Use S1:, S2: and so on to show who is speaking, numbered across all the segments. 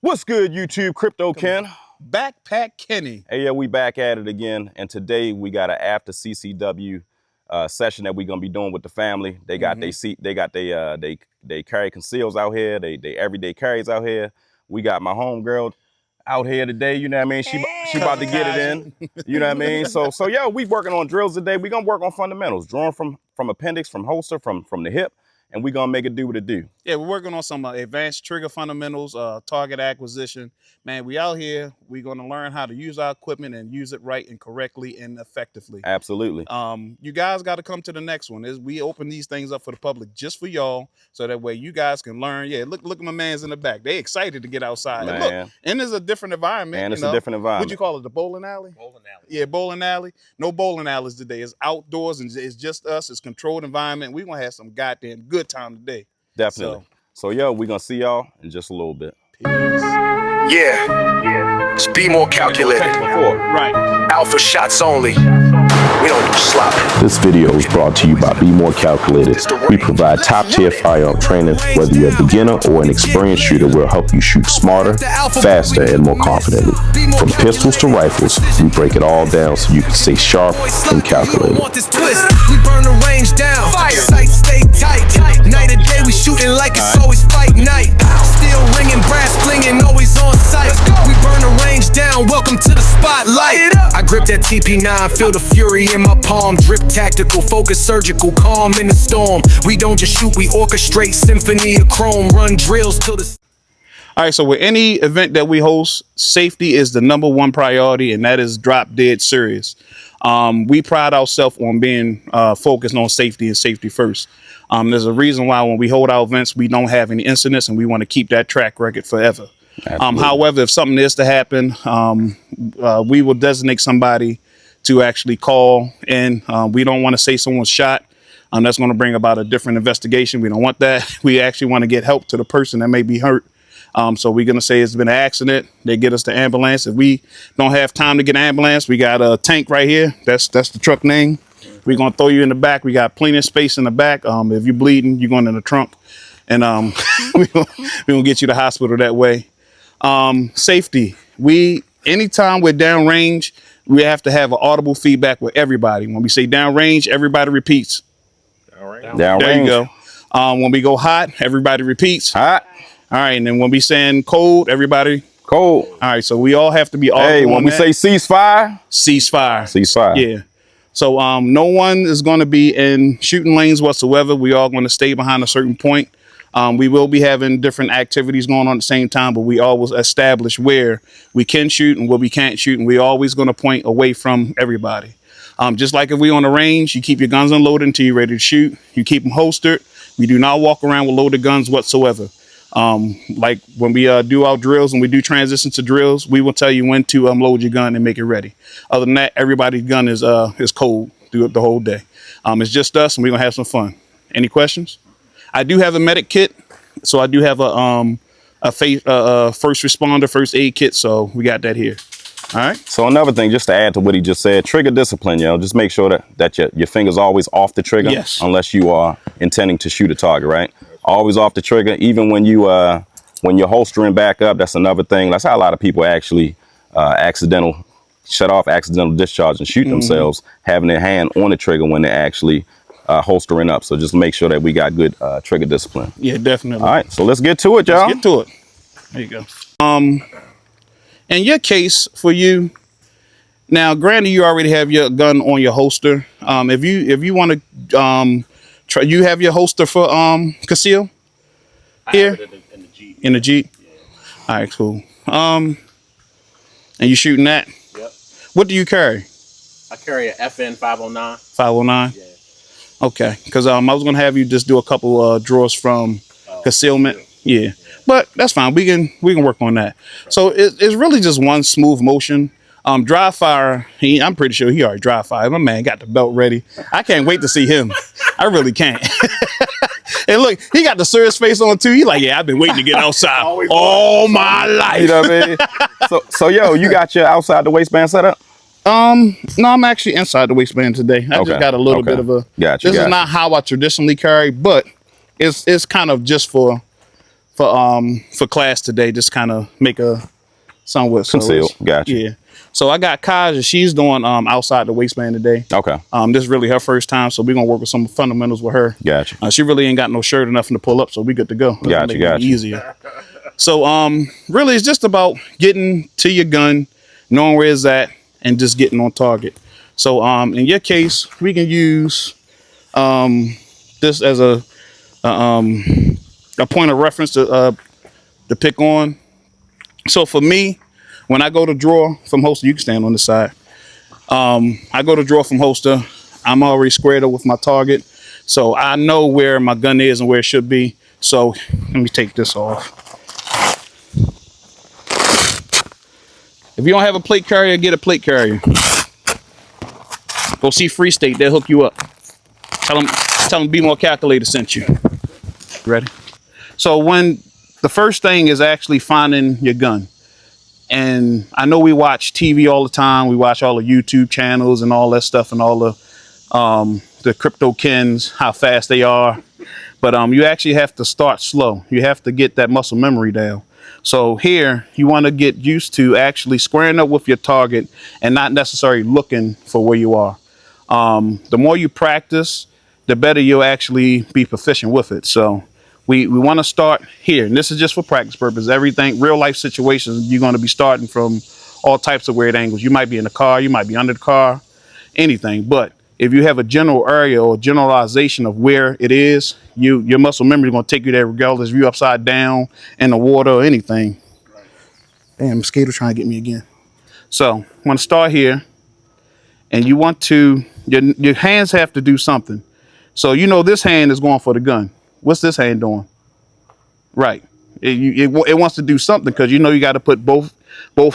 S1: What's good, YouTube? Crypto Ken.
S2: Backpack Kenny.
S1: Hey, yeah, we back at it again. And today we got an after CCW session that we're gonna be doing with the family. They got they carry conceals out here. They everyday carries out here. We got my homegirl out here today. You know what I mean? She about to get it in. You know what I mean? So yeah, we working on drills today. We gonna work on fundamentals, drawing from appendix, from holster, from the hip. And we're going to make it do what it do.
S2: Yeah, we're working on some advanced trigger fundamentals, target acquisition. Man, we out here. We're going to learn how to use our equipment and use it right and correctly and effectively.
S1: Absolutely.
S2: You guys got to come to the next one. We open these things up for the public just for y'all, so that way you guys can learn. Yeah, look at my man's in the back. They excited to get outside.
S1: Man.
S2: And look, and it's a different environment.
S1: And it's a different environment.
S2: What'd you call it, the bowling alley?
S3: Bowling alley.
S2: Yeah, bowling alley. No bowling alleys today. It's outdoors and it's just us. It's controlled environment. We're going to have some goddamn good time today.
S1: Definitely. So yeah, we're going to see y'all in just a little bit.
S2: Peace.
S4: Yeah. It's Bmore calculated.
S2: Right.
S4: Alpha shots only. We don't do slop.
S5: This video is brought to you by Bmore Calculated. We provide top-tier firearm training. Whether you're a beginner or an experienced shooter, we'll help you shoot smarter, faster, and more confidently. From pistols to rifles, we break it all down so you can stay sharp and calculated.
S4: We burn the range down. Sights stay tight. Night and day we shooting like it's always fight night. Still ringing, brass flinging, always on sight. We burn the range down. Welcome to the spotlight. I grip that TP9, feel the fury in my palm. Drip tactical, focus surgical, calm in the storm. We don't just shoot, we orchestrate symphony of chrome. Run drills till the...
S2: All right, so with any event that we host, safety is the #1 priority, and that is drop dead serious. We pride ourselves on being focused on safety and safety first. There's a reason why when we hold our events, we don't have any incidents, and we want to keep that track record forever. However, if something is to happen, we will designate somebody to actually call in. We don't want to say someone's shot. That's going to bring about a different investigation. We don't want that. We actually want to get help to the person that may be hurt. So we're going to say it's been an accident. They get us the ambulance. If we don't have time to get an ambulance, we got a tank right here. That's the truck name. We're going to throw you in the back. We got plenty of space in the back. If you're bleeding, you're going in the trunk. And we're going to get you to the hospital that way. Safety. Anytime we're downrange, we have to have an audible feedback with everybody. When we say downrange, everybody repeats.
S1: Downrange.
S2: There you go. When we go hot, everybody repeats.
S1: Hot.
S2: All right, and then when we saying cold, everybody
S1: cold.
S2: All right, so we all have to be audible.
S1: Hey, when we say ceasefire,
S2: ceasefire. Yeah. So no one is going to be in shooting lanes whatsoever. We all going to stay behind a certain point. We will be having different activities going on at the same time, but we always establish where we can shoot and where we can't shoot, and we're always going to point away from everybody. Just like if we on the range, you keep your guns unloaded until you're ready to shoot. You keep them holstered. We do not walk around with loaded guns whatsoever. Like when we do our drills and we do transition to drills, we will tell you when to load your gun and make it ready. Other than that, everybody's gun is cold through the whole day. It's just us, and we're gonna have some fun. Any questions? I do have a medic kit, so I do have a first responder, first aid kit, so we got that here. All right.
S1: So another thing, just to add to what he just said, trigger discipline, just make sure that your finger's always off the trigger.
S2: Yes. Unless
S1: you are intending to shoot a target, right? Always off the trigger, even when you're holstering back up. That's another thing. That's how a lot of people actually shut off accidental discharge and shoot themselves, having their hand on the trigger when they're actually holstering up. So just make sure that we got good trigger discipline.
S2: Yeah, definitely.
S1: All right, so let's get to it, y'all.
S2: Let's get to it. There you go. In your case, for you, now, granted, you already have your gun on your holster. If you want to you have your holster for conceal here?
S3: I have it in the Jeep.
S2: In the Jeep?
S3: Yeah.
S2: All right, cool. And you shooting that?
S3: Yep.
S2: What do you carry?
S3: I carry a FN 509.
S2: 509?
S3: Yeah.
S2: Okay, because I was gonna have you just do a couple draws from concealment. Yeah, but that's fine. We can work on that. So it's really just one smooth motion. Dry fire, I'm pretty sure he already dry fire. My man got the belt ready. I can't wait to see him. I really can't. And look, he got the serious face on too. He like, yeah, I've been waiting to get outside all my life.
S1: You know what I mean? So yo, you got your outside the waistband set up?
S2: No, I'm actually inside the waistband today. I just got a little bit of a.
S1: Gotcha.
S2: This is not how I traditionally carry, but it's kind of just for for class today. Just kind of make a somewhat
S1: Concealed. Gotcha.
S2: Yeah. So I got Kaja. She's doing outside the waistband today.
S1: Okay.
S2: This is really her first time, so we're gonna work with some fundamentals with her.
S1: Gotcha.
S2: She really ain't got no shirt or nothing to pull up, so we good to go.
S1: Gotcha.
S2: Easier. So really, it's just about getting to your gun, knowing where it's at, and just getting on target. So in your case, we can use this as a point of reference to pick on. So for me, when I go to draw from holster, you can stand on this side. I go to draw from holster. I'm already squared up with my target, so I know where my gun is and where it should be. So let me take this off. If you don't have a plate carrier, get a plate carrier. Go see Free State, they'll hook you up. Tell them Bmore Calculator sent you. Ready? So when the first thing is actually finding your gun. And I know we watch TV all the time. We watch all the YouTube channels and all that stuff and all the crypto kins, how fast they are. But you actually have to start slow. You have to get that muscle memory down. So here, you want to get used to actually squaring up with your target and not necessarily looking for where you are. The more you practice, the better you'll actually be proficient with it. So we want to start here. And this is just for practice purposes. Everything, real life situations, you're going to be starting from all types of weird angles. You might be in the car, you might be under the car, anything. But if you have a general area or generalization of where it is, your muscle memory is going to take you there regardless if you're upside down in the water or anything. Damn, mosquito trying to get me again. So I'm going to start here. And you want to, your hands have to do something. So you know this hand is going for the gun. What's this hand doing? Right. It wants to do something because you know you got to put both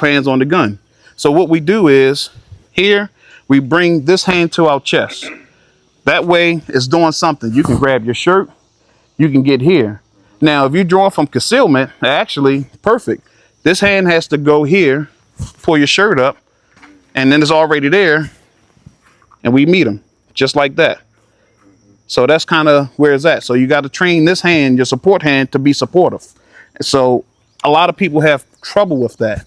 S2: hands on the gun. So what we do is here, we bring this hand to our chest. That way it's doing something. You can grab your shirt. You can get here. Now, if you draw from concealment, actually perfect. This hand has to go here, pull your shirt up, and then it's already there. And we meet them just like that. So that's kind of where it's at. So you got to train this hand, your support hand, to be supportive. So a lot of people have trouble with that.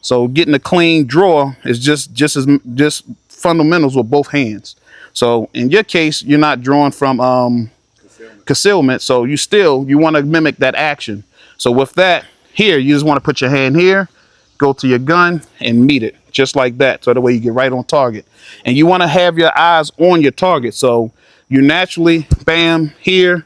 S2: So getting a clean draw is just fundamentals with both hands. So in your case, you're not drawing from concealment. So you want to mimic that action. So with that here, you just want to put your hand here, go to your gun and meet it just like that. So the way you get right on target. And you want to have your eyes on your target. So you naturally, bam, here,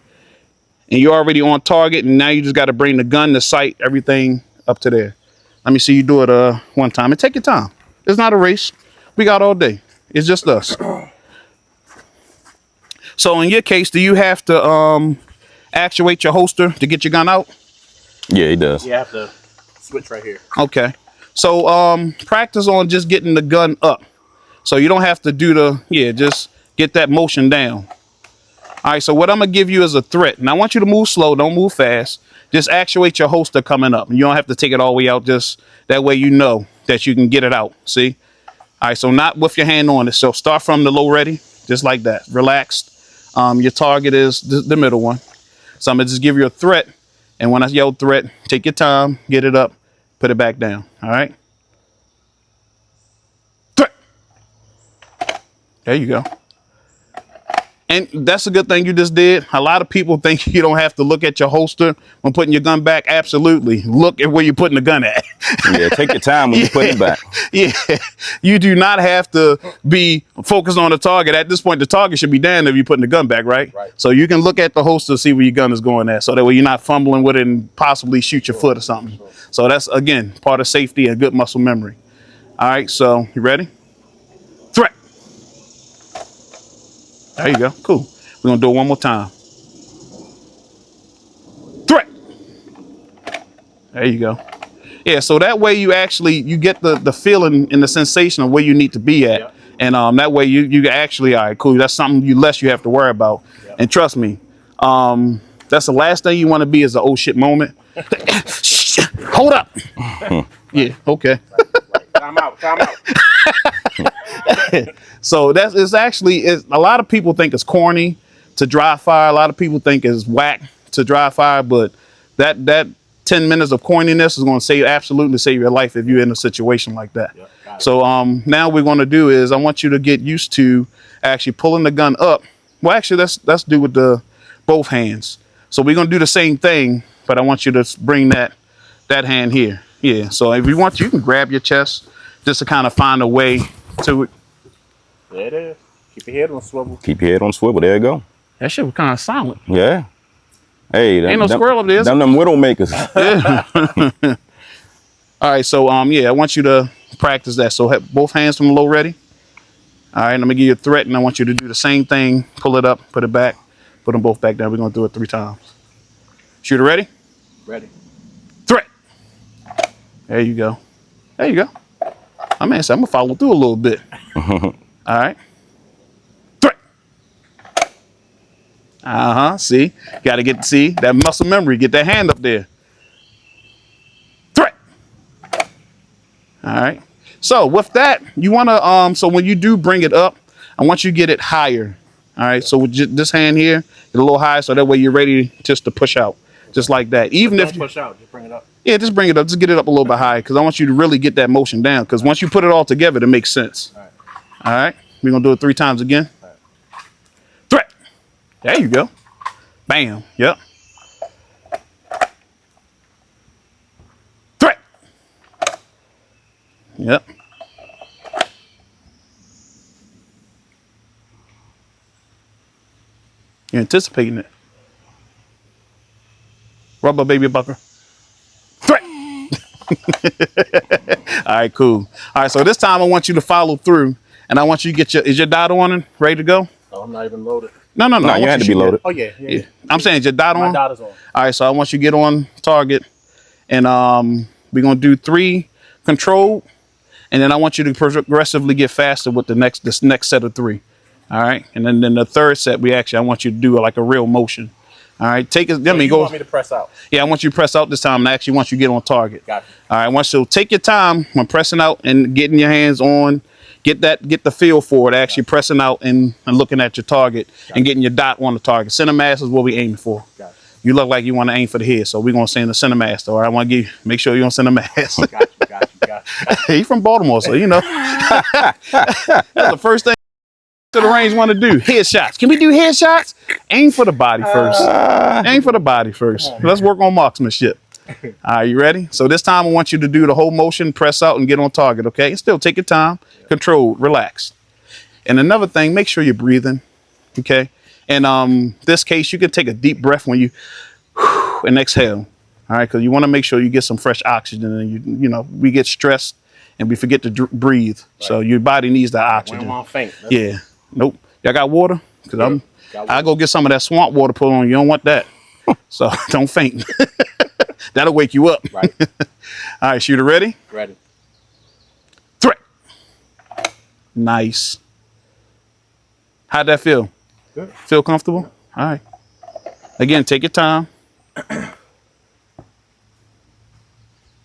S2: and you're already on target. And now you just got to bring the gun, the sight, everything up to there. Let me see you do it one time. And take your time. It's not a race. We got all day. It's just us. So in your case, do you have to actuate your holster to get your gun out?
S1: Yeah, he does.
S3: You have to switch right here.
S2: Okay. So practice on just getting the gun up. So you don't have to do just get that motion down. All right, so what I'm going to give you is a threat. And I want you to move slow. Don't move fast. Just actuate your holster coming up. You don't have to take it all the way out. Just that way you know that you can get it out. See? All right, so not with your hand on it. So start from the low ready, just like that. Relaxed. Your target is the middle one. So I'm going to just give you a threat. And when I yell threat, take your time, get it up, put it back down. All right? Threat. There you go. And that's a good thing you just did. A lot of people think you don't have to look at your holster when putting your gun back. Absolutely. Look at where you're putting the gun at.
S1: Yeah, take your time when you put it back.
S2: Yeah. You do not have to be focused on the target. At this point, the target should be down if you're putting the gun back, right?
S3: Right.
S2: So you can look at the holster, see where your gun is going at. So that way you're not fumbling with it and possibly shoot your foot or something. So that's, again, part of safety and good muscle memory. All right, so you ready? Threat. There you go. Cool. We're going to do it one more time. Threat. There you go. Yeah, so that way you get the feeling and the sensation of where you need to be at. Yep. And that way you actually, all right, cool. That's something less you have to worry about. Yep. And trust me, that's the last thing you want to be is the oh shit moment. Hold up. Yeah, okay.
S3: Time out.
S2: So it's a lot of people think it's corny to dry fire. A lot of people think it's whack to dry fire, but that 10 minutes of coininess is going to absolutely save your life if you're in a situation like that.
S3: Yep,
S2: so now we're going to do is I want you to get used to actually pulling the gun up. Well, actually, let's do with both hands. So we're going to do the same thing, but I want you to bring that hand here. Yeah. So if you want, you can grab your chest just to kind of find a way to it.
S3: There it is. Keep your head on swivel.
S1: Keep your head on swivel. There you go.
S2: That shit was kind of silent.
S1: Yeah. Hey,
S2: Ain't no squirrel up there.
S1: Them widowmakers.
S2: Yeah. All right. So yeah, I want you to practice that. So have both hands from low ready. All right. Let me give you a threat, and I want you to do the same thing. Pull it up, put it back, put them both back down. We're gonna do it 3 times. Shooter ready?
S3: Ready.
S2: Threat. There you go. There you go. My man said I'm gonna follow through a little bit. All right. Threat. See, got to see that muscle memory. Get that hand up there. Threat. All right. So with that, you want to so when you do bring it up, I want you to get it higher. All right. So with this hand here, get a little higher, so that way you're ready just to push out, just like that. Even if you
S3: push out, just bring it up.
S2: Yeah, just bring it up. Just get it up a little bit higher, because I want you to really get that motion down. Because once you put it all together, it makes sense. All right. We're gonna do it 3 times again. Threat. There you go. Bam. Yep. Threat. Yep. You're anticipating it. Rubber baby bucker. Threat. All right, cool. All right, so this time I want you to follow through, and I want you to get is your dot on and ready to go?
S3: Oh, I'm not even loaded.
S2: No,
S1: You had to be loaded.
S3: Oh, yeah.
S2: I'm saying is your dot on?
S3: My dot is on.
S2: All right, so I want you to get on target, and we're gonna do 3 controlled, and then I want you to progressively get faster with this next set of 3. All right, and then the third set I want you to do like a real motion. All right, take it.
S3: So you want me to press out?
S2: Yeah, I want you to press out this time, and I actually want you to get on target.
S3: Got you.
S2: All right, once you take your time when pressing out and getting your hands on, get the feel for it, actually pressing out and looking at your target and getting your dot on the target. Center mass is what we aiming for.
S3: Got
S2: you look like you want to aim for the head, so we're gonna say in the center mass. All right, I want to make sure you're on center mass.
S3: Got you.
S2: He's from Baltimore, so you know that's the first thing to the range want to do. Headshots. Can we do headshots? Aim for the body first. Aim for the body first. Let's work on marksmanship. All right, you ready? So this time I want you to do the whole motion, press out and get on target, okay? And still take your time, controlled, relax. And another thing, make sure you're breathing, okay? And this case, you can take a deep breath when you and exhale, all right? Because you want to make sure you get some fresh oxygen, and you know, we get stressed and we forget to breathe. Right. So your body needs that oxygen.
S3: We don't want to faint.
S2: Yeah. Nope. Y'all got water? Because I go get some of that swamp water put on. You don't want that. So don't faint. That'll wake you up.
S3: Right.
S2: All right, shooter ready?
S3: Ready.
S2: Threat. Nice. How'd that feel?
S3: Good.
S2: Feel comfortable? All right. Again, take your time.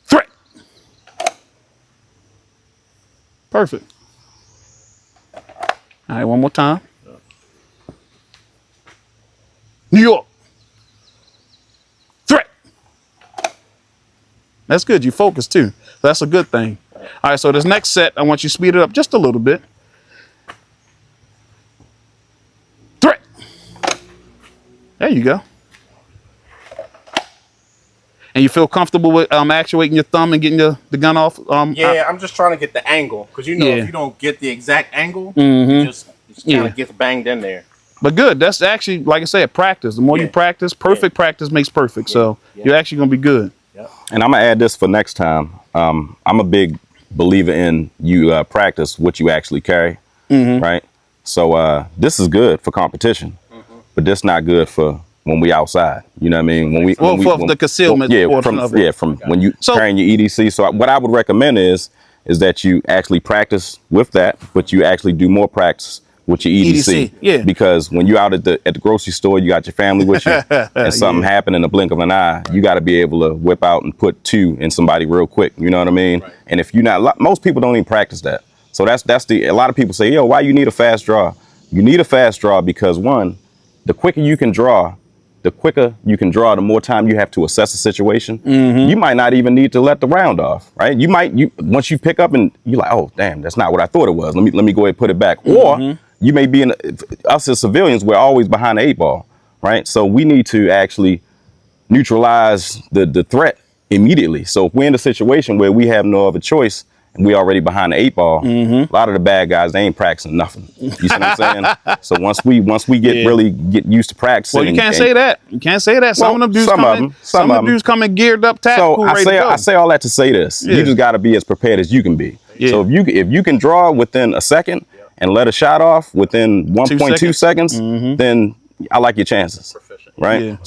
S2: Threat. Perfect. All right, one more time. New York. Threat. That's good. You focus too. That's a good thing. All right, so this next set, I want you to speed it up just a little bit. Threat. There you go. And you feel comfortable with actuating your thumb and getting the gun off?
S3: Yeah, I'm just trying to get the angle, because you know if you don't get the exact angle, it just kind of gets banged in there.
S2: But good. That's actually, like I said, practice. The more you practice, practice makes perfect. So you're actually going to be good.
S3: Yep.
S1: And I'm going to add this for next time. I'm a big believer in you practice what you actually carry, right? So this is good for competition, but this not good for when we outside. You know what I mean? When
S2: the concealment portion of it.
S1: From when you carrying your EDC. So what I would recommend is that you actually practice with that, but you actually do more practice with your EDC.
S2: Yeah.
S1: Because when you're out at the grocery store, you got your family with you, and something happened in the blink of an eye, you got to be able to whip out and put 2 in somebody real quick. You know what I mean? Right. And if you're not, most people don't even practice that. So that's a lot of people say, yo, why you need a fast draw? You need a fast draw because 1, the quicker you can draw, the quicker you can draw, the more time you have to assess the situation. You might not even need to let the round off, right? Once you pick up and you're like, oh damn, that's not what I thought it was. Let me go ahead and put it back. Or you may be us as civilians, we're always behind the 8 ball, right? So we need to actually neutralize the threat immediately. So if we're in a situation where we have no other choice and we already behind the 8 ball, a lot of the bad guys, they ain't practicing nothing. You see what I'm saying? So once we get really get used to practicing.
S2: Well, you can't say that. You can't say that. Some of them dudes coming geared up, tactical, ready to go.
S1: I say all that to say this. You just got to be as prepared as you can be. So if you can draw within a second and let a shot off within 1.2 seconds, then I like your chances, right?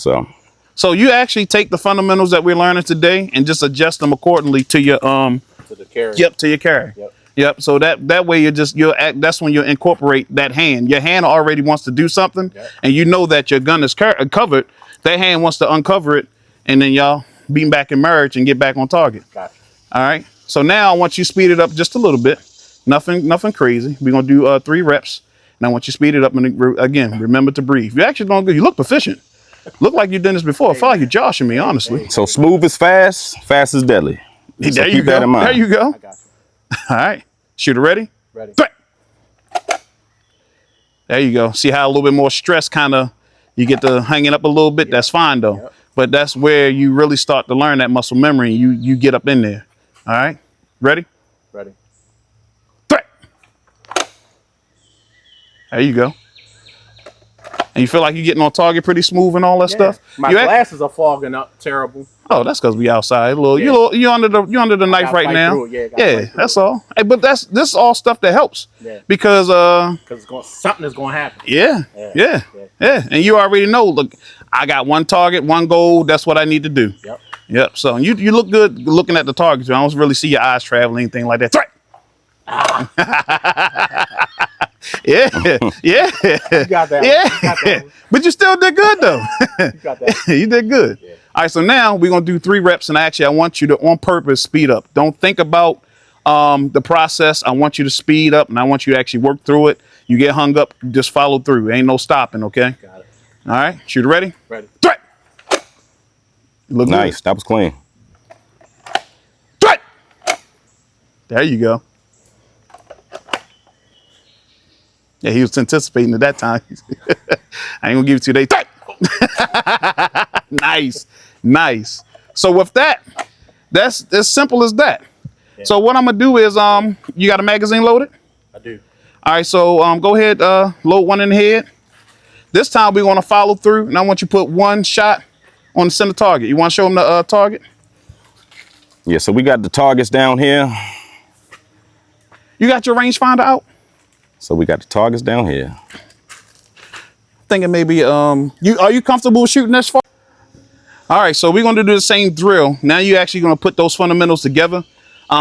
S2: So you actually take the fundamentals that we're learning today and just adjust them accordingly to your
S3: to the carry.
S2: Yep, to your carry. Yep. So that way that's when you incorporate that hand. Your hand already wants to do something, and you know that your gun is covered. That hand wants to uncover it, and then y'all beam back and merge and get back on target.
S3: Gotcha.
S2: All right. So now I want you to speed it up just a little bit. Nothing crazy. We're gonna do 3 reps, and I want you to speed it up. And again, remember to breathe. You're actually doing good. You look proficient. Look like you've done this before. I feel like you're joshing me, honestly.
S1: So smooth is fast, fast is deadly. So
S2: there you
S1: keep
S2: go.
S1: that in mind.
S2: There you go.
S3: I got you.
S2: All right. Shooter ready?
S3: Ready.
S2: Threat. There you go. See how a little bit more stress you get to hanging up a little bit? That's fine though. But that's where you really start to learn that muscle memory. You get up in there. All right. Ready?
S3: Ready.
S2: Threat. There you go. And you feel like you're getting on target pretty smooth and all that stuff.
S3: My glasses are fogging up terrible.
S2: Oh, that's because we outside. You're under the knife right now. That's all. Hey, but this is all stuff that helps. Because
S3: something is going to happen.
S2: Yeah. And you already know. Look, I got one target, one goal. That's what I need to do. Yep. So you look good looking at the target. I don't really see your eyes traveling, anything like that. Threat. Yeah.
S3: You got that.
S2: But you still did good though.
S3: You got that.
S2: You did good. All right, so now we're gonna do 3 reps, and actually I want you to on purpose speed up. Don't think about the process. I want you to speed up, and I want you to actually work through it. You get hung up, just follow through. Ain't no stopping, okay?
S3: Got it.
S2: All right, shooter ready?
S3: Ready.
S2: Threat. Look
S1: Nice.
S2: good.
S1: That was clean.
S2: Threat. There you go. Yeah, he was anticipating at that time. I ain't gonna give it to you today. Nice. So with that's as simple as that. So what I'm gonna do is, you got a magazine loaded?
S3: I do.
S2: All right, so go ahead, load one in the head. This time we're gonna follow through, and I want you to put 1 shot on the center target. You want to show them the target?
S1: Yeah. So we got the targets down here.
S2: You got your rangefinder out?
S1: So we got the targets down here.
S2: Thinking maybe are you comfortable shooting this far? All right, so we're going to do the same drill. Now you're actually going to put those fundamentals together.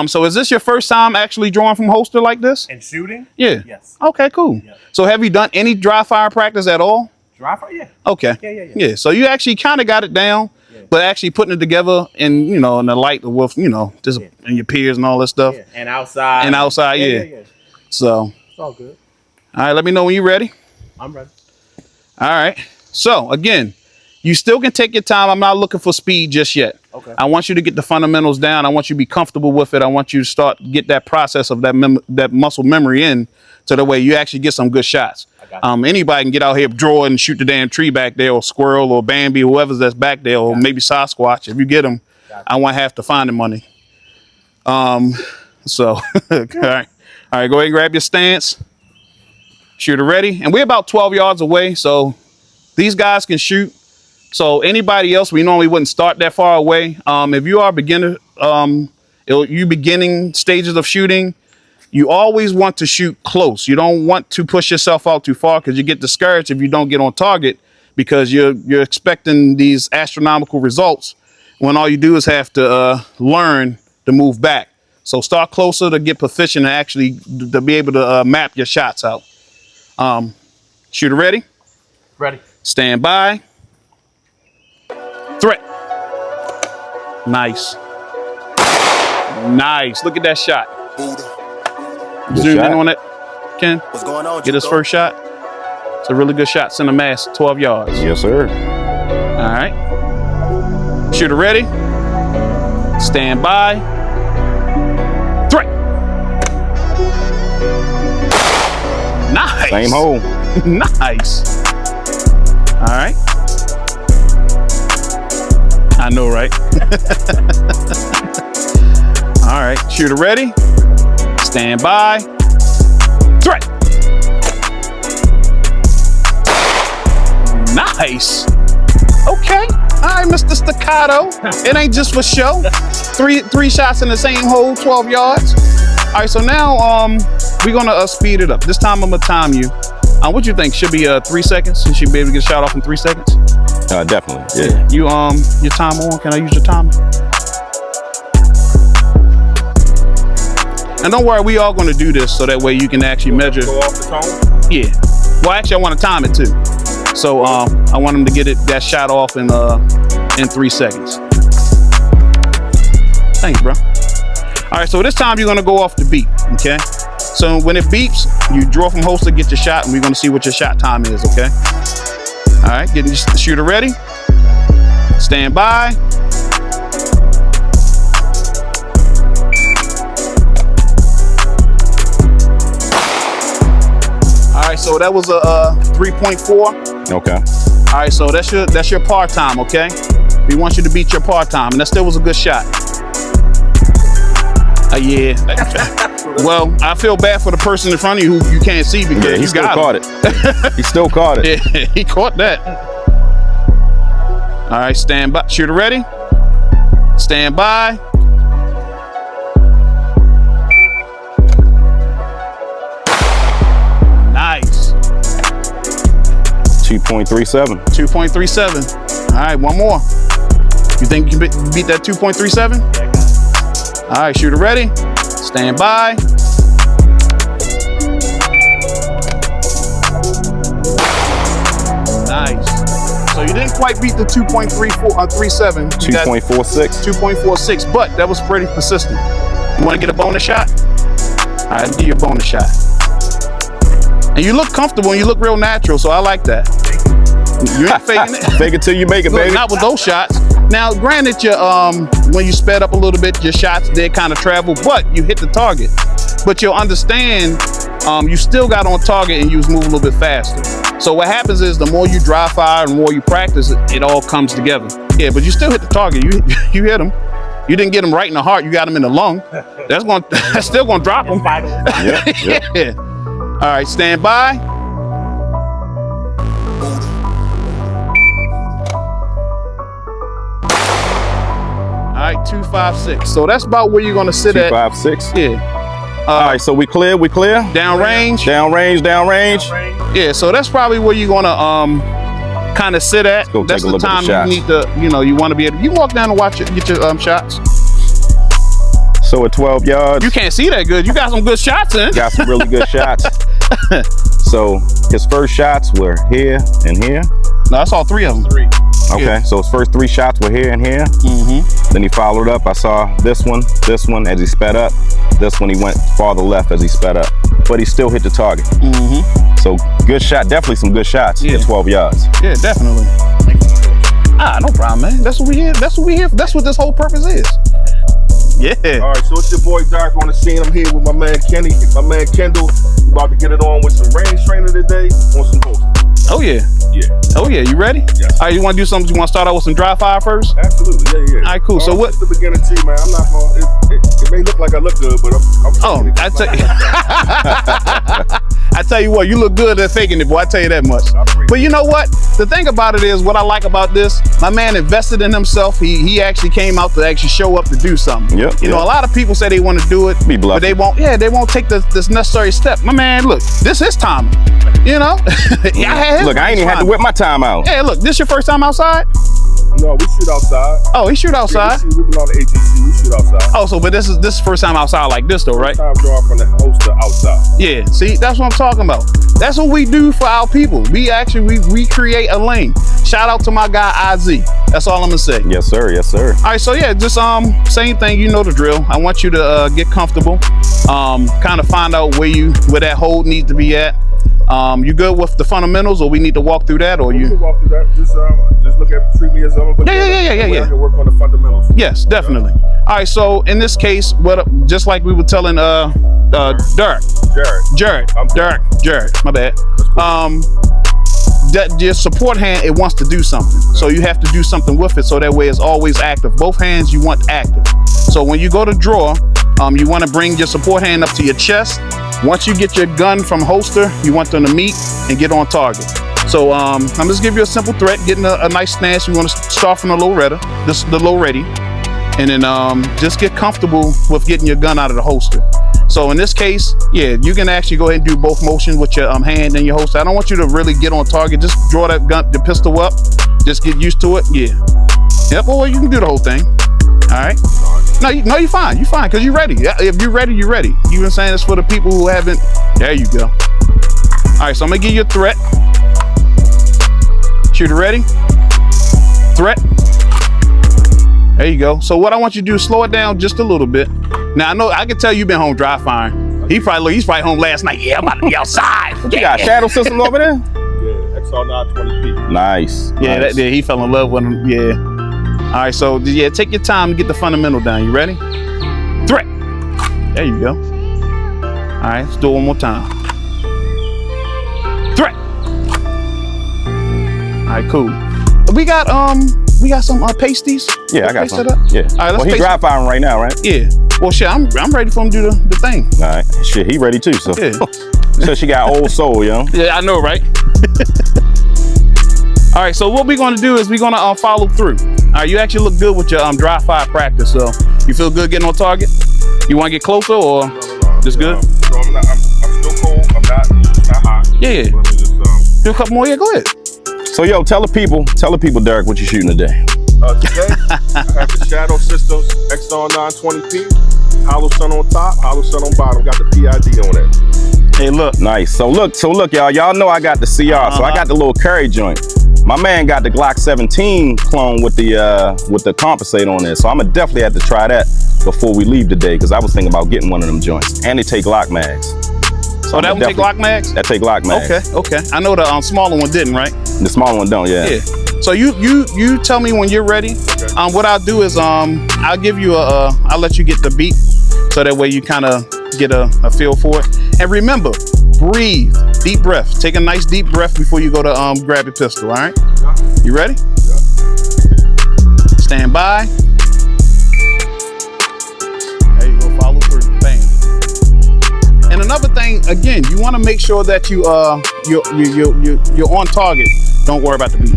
S2: So is this your first time actually drawing from holster like this?
S3: And shooting?
S2: Yeah.
S3: Yes.
S2: Okay, cool. Yeah. So have you done any dry fire practice at all?
S3: Dry fire? Yeah.
S2: Okay. Yeah. So you actually kind of got it down, but actually putting it together in, in the light with, just and your peers and all that stuff.
S3: Yeah. And outside.
S2: Yeah. So.
S3: It's all good.
S2: All right, let me know when you're ready.
S3: I'm ready.
S2: All right. So again, you still can take your time. I'm not looking for speed just yet.
S3: Okay.
S2: I want you to get the fundamentals down. I want you to be comfortable with it. I want you to get that process of that muscle memory in to the way you actually get some good shots. Anybody can get out here, draw and shoot the damn tree back there, or squirrel, or Bambi, whoever's that's back there, or maybe Sasquatch. If you get them, I want half the finding money. So, all right, go ahead and grab your stance. Shooter ready, and we're about 12 yards away, so these guys can shoot. So anybody else, we normally wouldn't start that far away. If you are a beginner, you beginning stages of shooting, you always want to shoot close. You don't want to push yourself out too far, because you get discouraged if you don't get on target, because you're expecting these astronomical results when all you do is have to learn to move back. So start closer to get proficient and actually to be able to map your shots out. Shooter ready?
S3: Ready.
S2: Stand by. Threat. Nice. Look at that shot. Zoom in on it, Ken.
S4: What's going on?
S2: Get his first shot. It's a really good shot. Send a mass 12 yards.
S1: Yes, sir.
S2: All right. Shooter ready. Stand by. 3. Nice.
S1: Same hole.
S2: Nice. All right. I know, right? All right. Shooter ready. Stand by. 3. Nice. Okay. All right, Mr. Staccato. It ain't just for show. Three shots in the same hole, 12 yards. All right, so now we're gonna speed it up. This time I'm gonna time you. What you think? Should be 3 seconds? You should be able to get a shot off in 3 seconds.
S1: Definitely. Yeah.
S2: You your timer on? Can I use your timer? And don't worry, we all gonna do this so that way you can actually measure.
S3: Go off the tone?
S2: Yeah. Well, actually, I want to time it too. So I want him to get that shot off in 3 seconds. Thanks, bro. All right, so this time you're gonna go off the beat, okay? So when it beeps, you draw from holster, get your shot, and we're gonna see what your shot time is, okay? All right, getting the shooter ready. Stand by. All right, so that was a 3.4.
S1: Okay.
S2: All right, so that's your par time, okay? We want you to beat your par time, and that still was a good shot. Yeah. Well, I feel bad for the person in front of you who you can't see because
S1: he
S2: you
S1: still
S2: got
S1: caught it. He still caught it.
S2: Yeah, he caught that. All right, stand by. Shooter ready? Stand by. Nice.
S1: 2.37.
S2: 2.37. All right, one more. You think you can beat that 2.37? All right, shooter ready? Stand by. Nice. So you didn't quite beat the 2.37.
S1: 2.46.
S2: 2.46, but that was pretty consistent. You want to get a bonus shot? All right, do your bonus shot. And you look comfortable and you look real natural, so I like that. You ain't faking it.
S1: Fake it till you make it,
S2: Look,
S1: baby.
S2: not with those shots. Now, granted, your when you sped up a little bit, your shots did kind of travel, but you hit the target. But you'll understand, you still got on target and you was moving a little bit faster. So what happens is the more you dry fire and the more you practice, it all comes together. Yeah, but you still hit the target. You hit them. You didn't get them right in the heart. You got them in the lung. That's still gonna drop them.
S1: Yep.
S2: Yeah. All right, stand by. All right, 256. So that's about where you're gonna sit at.
S1: 256.
S2: Yeah.
S1: All right, so we clear.
S2: Down range.
S1: Downrange.
S2: Yeah, so that's probably where you're gonna kind of sit at.
S1: go
S2: That's
S1: take a
S2: the
S1: look at the
S2: time you need to, you want to be able. You walk down and watch it, get your shots.
S1: So at 12 yards.
S2: You can't see that good. You got some good shots in.
S1: Got some really good shots. So his first shots were here and here.
S2: No, that's all 3 of them. 3.
S1: Okay,
S2: Yeah.
S1: so his first 3 shots were here and here.
S2: Mm-hmm.
S1: Then he followed up. I saw this one as he sped up. This one he went farther left as he sped up. But he still hit the target.
S2: Mm-hmm.
S1: So good shot, definitely some good shots
S2: Yeah.
S1: at 12 yards.
S2: Yeah, definitely. No problem, man. That's what we here. That's what this whole purpose is. Yeah.
S3: All right, so it's your boy Dark on the scene. I'm here with my man Kenny, my man Kendall. We about to get it on with some range trainer today on some posts.
S2: Oh yeah.
S3: Yeah.
S2: Oh yeah. You ready?
S3: Yes.
S2: All right. You want to do something? You want to start out with some dry fire first?
S3: Absolutely, yeah.
S2: All right, cool. So what?
S3: It's the beginning tee, man. I'm not gonna. It may look like I look good, but I'm
S2: Oh, I tell you what, you look good at faking it, boy. I tell you that much. But you know what? The thing about it is, what I like about this, my man invested in himself. He actually came out to actually show up to do something.
S1: Yep,
S2: You know, a lot of people say they want to do it,
S1: Be
S2: but
S1: bluffing.
S2: they won't. Yeah, they won't take this necessary step. My man, look, this is time. You know, yeah, I had his
S1: Look, I ain't even had to whip my time out.
S2: Hey, look, this your first time outside?
S3: No, we shoot outside.
S2: Oh, he shoot outside.
S3: Yeah, we belong to ATC. We shoot outside.
S2: Oh, so but this is first time outside like this though, right?
S3: Time draw from the holster outside.
S2: Yeah, see, that's what I'm talking about. That's what we do for our people. We create a lane. Shout out to my guy IZ. That's all I'm gonna say.
S1: Yes, sir. Yes, sir.
S2: All right, so yeah, just same thing. You know the drill. I want you to get comfortable. Kind of find out where that hold needs to be at. You good with the fundamentals, or we need to walk through that, or
S3: We
S2: you?
S3: can walk through that. Just look at treat me as I'm a beginner.
S2: Yeah.
S3: I can work on the fundamentals.
S2: Yes, definitely. All right, so in this case, just like we were telling Jared, my bad. That your support hand, it wants to do something, so you have to do something with it, so that way it's always active. Both hands you want active. So when you go to draw, you want to bring your support hand up to your chest. Once you get your gun from holster, you want them to meet and get on target. So I'm just give you a simple threat, getting a nice stance. You want to start from the low ready, and then just get comfortable with getting your gun out of the holster. So in this case, yeah, you can actually go ahead and do both motions with your hand and your holster. I don't want you to really get on target. Just draw that gun, the pistol up. Just get used to it. Yeah. Yep. Or you can do the whole thing. All right. No, you're fine. You're fine because you're ready. If you're ready, you're ready. You know what I'm saying? It's for the people who haven't. There you go. All right. So I'm gonna give you a threat. Shooter ready. Threat. There you go. So what I want you to do is slow it down just a little bit. Now I know I can tell you've been home dry firing. He's probably home last night. Yeah, I'm about to be outside.
S1: You got shadow system over there?
S3: Yeah, XR 920p.
S1: Nice.
S2: Yeah,
S1: nice.
S2: He fell in love with him. Yeah. All right, so yeah, take your time to get the fundamental down. You ready? Threat. There you go. All right, let's do it one more time. Threat. All right, cool. We got some pasties.
S1: Yeah, I got
S2: Paste
S1: some.
S2: that up?
S1: Yeah.
S2: All right, let's
S1: Well, he
S2: paste
S1: dry firing right now, right?
S2: Yeah. Well, shit, I'm ready for him to do the thing.
S1: All right. Shit, he ready too. So,
S2: Yeah.
S1: so she got old soul, yo.
S2: Yeah, I know, right? All right, so what we're gonna do is we're gonna follow through. All right, you actually look good with your dry fire practice. So you feel good getting on target? You want to get closer or just good?
S3: So I'm still cold. I'm not hot.
S2: Yeah.
S3: Let me just,
S2: Do a couple more. Yeah, go ahead.
S1: So, yo, tell the people, Derek, what you shooting today.
S3: Today, I have the Shadow Systems XR 920p. Hollow sun on top, hollow sun on bottom. Got the PID on it.
S2: Hey, look.
S1: Nice. So look, y'all. Y'all know I got the CR, so I got the little curry joint. My man got the Glock 17 clone with the compensate on it. So I'm gonna definitely have to try that before we leave today, because I was thinking about getting one of them joints. And they take Glock mags. So
S2: Oh, that one take Glock mags?
S1: That take Glock mags.
S2: Okay. I know the smaller one didn't, right?
S1: The smaller one don't, yeah.
S2: Yeah. So you tell me when you're ready.
S3: Okay.
S2: What I'll do is I'll give you I'll let you get the beat, so that way you kind of get a feel for it. And remember, breathe, deep breath. Take a nice deep breath before you go to grab your pistol. All right?
S3: Yeah.
S2: You ready?
S3: Yeah.
S2: Stand by. There you go. Follow through. Bam. And another thing, again, you want to make sure that you're on target. Don't worry about the beat.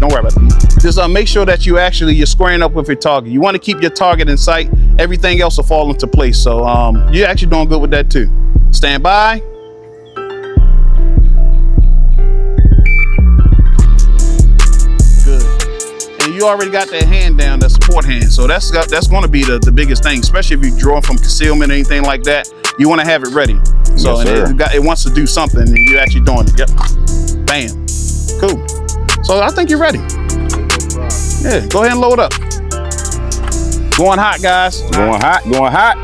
S2: Just make sure that you're squaring up with your target. You want to keep your target in sight. Everything else will fall into place. So you're actually doing good with that too. Stand by. Good. And you already got that hand down, that support hand. So that's going to be the biggest thing, especially if you draw from concealment or anything like that. You want to have it ready. So
S1: Yes,
S2: and it wants to do something, and you're actually doing it. Yep. Bam. Cool. So I think you're ready. Yeah, go ahead and load up. Going hot, guys.
S1: Going hot.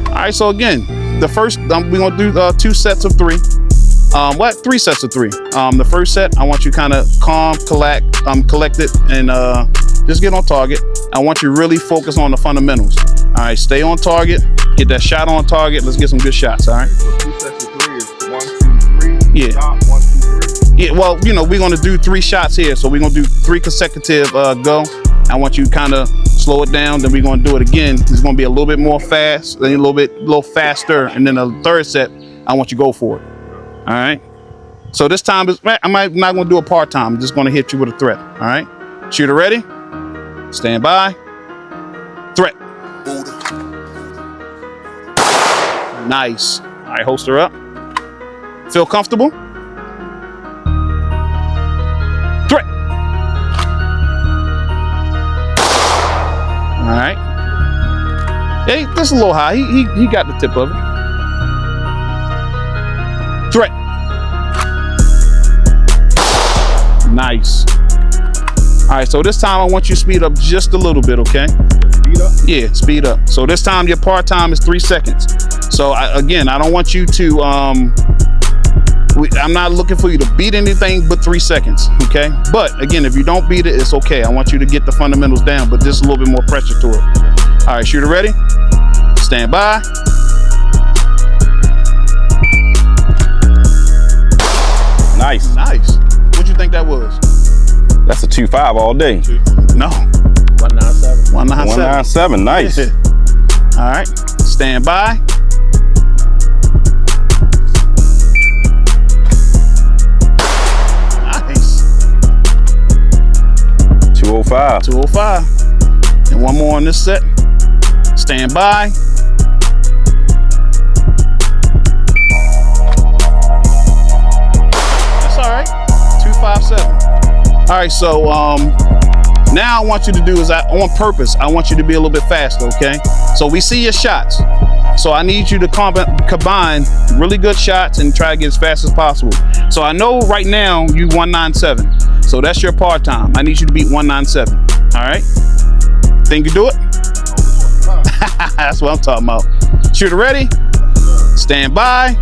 S2: All right, so again, the first, we're gonna do 2 sets of 3. 3 sets of 3. The first set, I want you kind of calm, collected, and just get on target. I want you to really focus on the fundamentals. All right, stay on target, get that shot on target. Let's get some good shots, all right?
S3: So 2 sets of 3 is 1, 2, 3.
S2: Yeah.
S3: Stop, 1, 2, 3.
S2: Yeah, well, we're gonna do 3 shots here. So we're gonna do 3 consecutive go. I want you to kind of slow it down. Then we're gonna do it again. It's gonna be a little bit more fast, then a little faster, and then the third set, I want you to go for it. All right. So this time I'm not gonna do a part time. I'm just gonna hit you with a threat. All right. Shooter ready. Stand by. Threat. Nice. All right, holster up. Feel comfortable? Threat. All right. Hey, this is a little high. He got the tip of it. Threat. Nice. All right, so this time I want you to speed up just a little bit, okay?
S3: Speed up?
S2: Yeah, speed up. So this time your part time is 3 seconds. So again, I don't want you to I'm not looking for you to beat anything but 3 seconds, okay? But again, if you don't beat it, it's okay. I want you to get the fundamentals down, but just a little bit more pressure to it. All right, shooter ready? Stand by.
S1: Nice.
S2: Nice. What'd you think that was?
S1: That's a 2.5 all day.
S2: No.
S6: 197.
S2: 197.
S1: 197. Nice.
S2: All right. Stand by. Nice.
S1: 205.
S2: 205. And one more on this set. Stand by. That's all right. 257. All right, so now I want you to do is on purpose, I want you to be a little bit faster, okay? So we see your shots. So I need you to combine really good shots and try to get as fast as possible. So I know right now you 197. So that's your part time. I need you to beat 197. All right? Think you do it? That's what I'm talking about. Shooter ready? Stand by.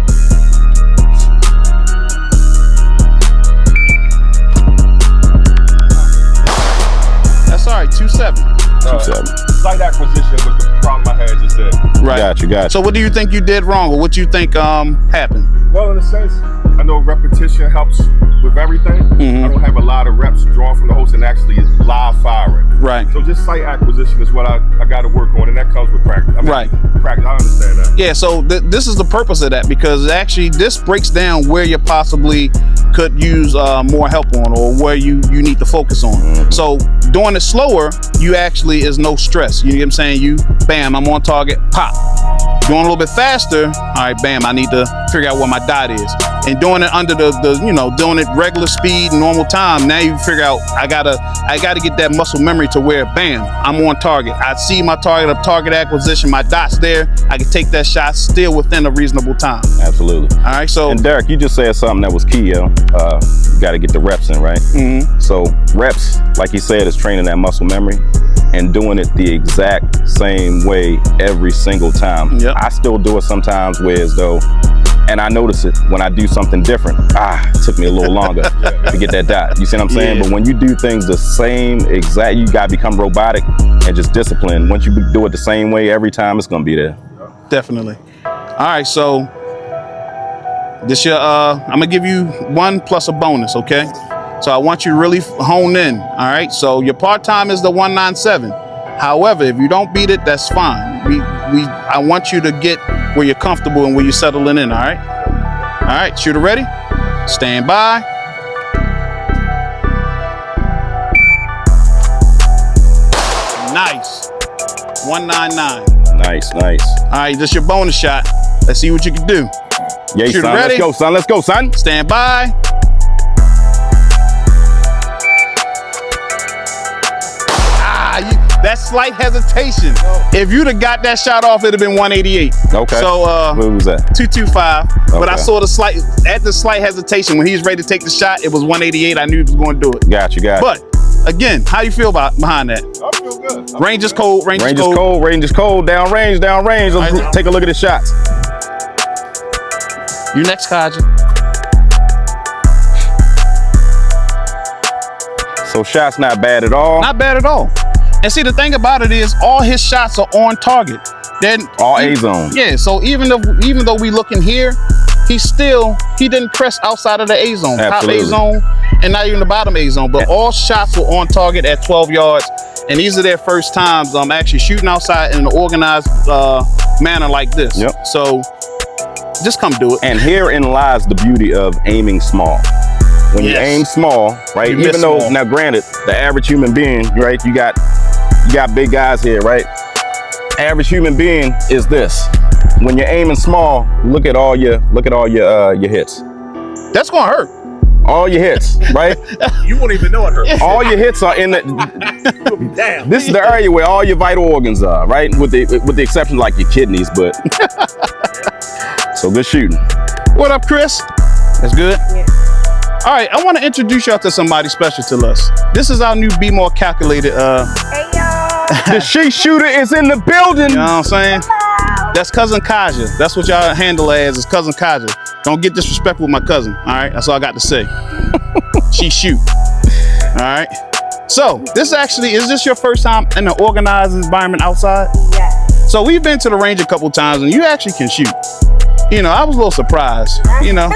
S2: That's all right, 27.
S1: 27.
S3: Slight acquisition was the problem I had just there.
S2: Right.
S1: Got you.
S2: So what do you think you did wrong, or what do you think happened?
S3: Well, in a sense, I know repetition helps with everything. I don't have a lot of reps drawn from the host and actually live firing.
S2: Right.
S3: So just slight acquisition is what I got to work on, and that comes with practice. I mean,
S2: Right.
S3: Practice, I understand that.
S2: Yeah, so this is the purpose of that, because actually this breaks down where you possibly could use more help on, or where you need to focus on. So doing it slower, you actually is no stress. You know what I'm saying? You, bam, I'm on target, pop. Going a little bit faster, all right, bam, I need to figure out what my dot is. And doing it under the doing it regular speed, normal time, now you figure out I gotta get that muscle memory to where, bam, I'm on target. I see my target of target acquisition, my dot's there, I can take that shot still within a reasonable time.
S1: Absolutely.
S2: All right, so.
S1: And Derek, you just said something that was key, yo. You got to get the reps in, right? So reps, like you said, is training that muscle memory and doing it the exact same way every single time.
S2: Yep.
S1: I still do it sometimes where as though, and I notice it when I do something different. It took me a little longer to get that dot. You see what I'm saying?
S2: Yeah.
S1: But when you do things the same exact, you got to become robotic and just disciplined. Once you do it the same way every time, it's going to be there.
S2: Definitely. All right, so this your I'm gonna give you 1 plus a bonus, okay? So I want you to really hone in. All right, so your part-time is the 197. However, if you don't beat it, that's fine. I want you to get where you're comfortable and where you're settling in. All right, shooter ready? Stand by. Nice. 199.
S1: Nice.
S2: All right, this your bonus shot. Let's see what you can do.
S1: Yeah,
S2: Shooter
S1: son.
S2: ready?
S1: Let's go, son.
S2: Stand by. That slight hesitation. If you'd have got that shot off, it'd have been 188.
S1: Okay.
S2: So
S1: what was that?
S2: 225. But I
S1: Okay.
S2: saw the slight hesitation when he was ready to take the shot. It was 188. I knew he was going to do it.
S1: Got you.
S2: But again, how you feel behind that?
S3: I feel good.
S2: Range is cold. Range is cold.
S1: Range is cold. Down range. Let's
S2: Right.
S1: take a look at his shots.
S2: You next, Kaja.
S1: So shots not bad at all.
S2: Not bad at all. And see, the thing about it is, all his shots are on target. Then
S1: All A-zone.
S2: Yeah. So even though we looking here, he didn't press outside of the A zone, top
S1: Absolutely.
S2: A zone, and not even the bottom A zone. But all shots were on target at 12 yards, and these are their first times actually shooting outside in an organized manner like this.
S1: Yep.
S2: So just come do it.
S1: And herein lies the beauty of aiming small. When you
S2: Yes.
S1: aim small, right?
S2: You miss
S1: Even though,
S2: small.
S1: now granted, the average human being, right? You got big guys here, right? Average human being is this. When you're aiming small, look at all your hits.
S2: That's gonna hurt.
S1: All your hits, right?
S6: You won't even know it hurt.
S1: All your hits are in the.
S6: Damn.
S1: This is the area where all your vital organs are, right? With the exception of like your kidneys, but. So good shooting.
S2: What up, Chris? That's good.
S7: Yeah.
S2: All right, I want to introduce y'all to somebody special to us. This is our new Bmore calculated.
S7: Hey y'all.
S1: The she shooter is in the building.
S2: You know what I'm saying? That's cousin Kaja. That's what y'all handle as, is cousin Kaja. Don't get disrespectful with my cousin. All right, that's all I got to say. She shoot. All right. So this actually, is this your first time in an organized environment outside?
S7: Yes.
S2: So we've been to the range a couple times, and you actually can shoot. You know, I was a little surprised. You know,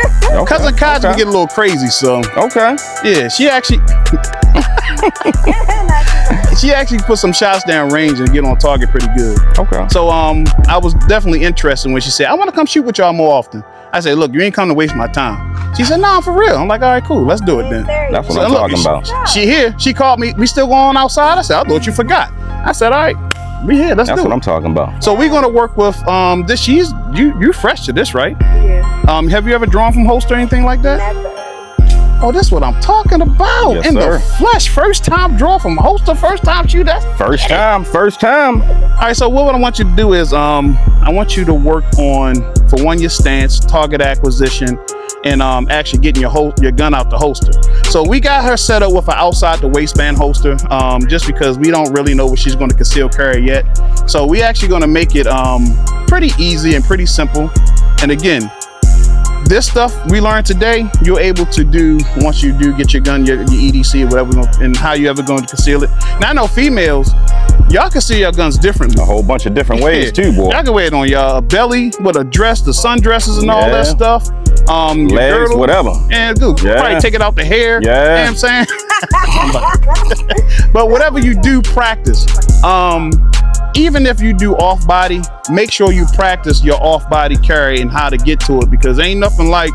S2: cousin Kaji can get a little crazy. So yeah, she actually put some shots down range and get on target pretty good. So I was definitely interested when she said, I want to come shoot with y'all more often. I said, look, you ain't come to waste my time. She said, no, for real. I'm like, all right, cool, let's do it then.
S1: That's what I'm talking about.
S2: She here, she called me, we still going outside? I said, I thought you forgot. I said, all right, we here, let's do it.
S1: That's what I'm talking about.
S2: So we're gonna work with this. You fresh to this, right?
S7: Yeah.
S2: Have you ever drawn from holster or anything like that?
S7: Never.
S2: Oh, that's what I'm talking about.
S1: Yes,
S2: in
S1: sir.
S2: the flesh, first time draw from holster, first time shoot. That's
S1: First time.
S2: all right. So what I want you to do is I want you to work on, for one, your stance, target acquisition, and actually getting your gun out the holster. So we got her set up with an outside the waistband holster, just because we don't really know what she's going to conceal carry yet. So we actually going to make it pretty easy and pretty simple. And again, this stuff we learned today, you're able to do once you do get your gun, your EDC or whatever, and how you ever going to conceal it. Now I know females, y'all conceal your guns differently.
S1: A whole bunch of different ways too, boy.
S2: Y'all can wear it on your belly with a dress, the sundresses and all that stuff. Your
S1: Legs,
S2: girdle,
S1: whatever.
S2: and dude, probably take it out the hair.
S1: Yeah.
S2: You know what I'm saying? But whatever you do, practice. Even if you do off body, make sure you practice your off body carry and how to get to it, because ain't nothing like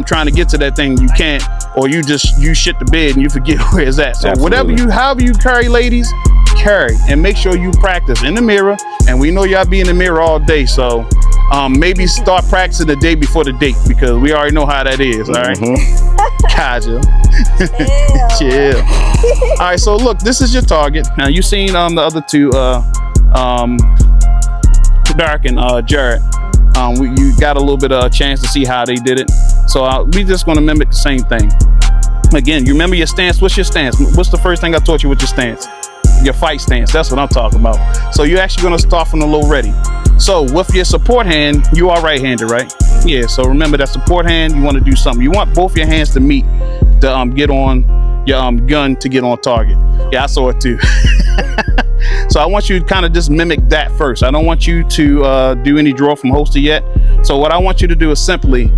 S2: trying to get to that thing you can't, or you shit the bed and you forget where it's at. So
S1: Absolutely.
S2: however you carry, ladies, carry, and make sure you practice in the mirror. And we know y'all be in the mirror all day, so maybe start practicing the day before the date, because we already know how that is. All right, Kaja, chill. All right, so look, this is your target. Now you seen the other two, Dark and Jared. You got a little bit of a chance to see how they did it. So we just gonna mimic the same thing. Again, you remember your stance. What's your stance? What's the first thing I taught you with your stance? Your fight stance. That's what I'm talking about. So you're actually gonna start from the low ready. So with your support hand, you are right-handed, right? Yeah, so remember that support hand, you wanna do something. You want both your hands to meet to get on your gun to get on target. Yeah, I saw it too. So I want you to kind of just mimic that first. I don't want you to do any draw from holster yet. So what I want you to do is simply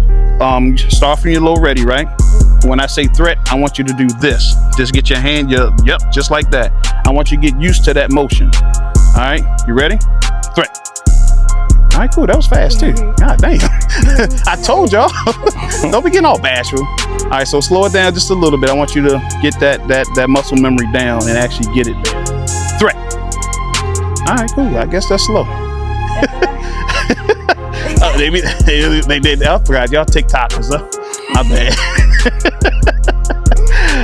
S2: start from your low ready, right? When I say threat, I want you to do this. Just get your hand, yep, just like that. I want you to get used to that motion. All right, you ready? Threat. All right, cool, that was fast too. God damn. I told y'all, don't be getting all bashful. All right, so slow it down just a little bit. I want you to get that muscle memory down and actually get it there. Threat. All right, cool, I guess that's slow. I forgot, y'all TikTokers, huh? My bad.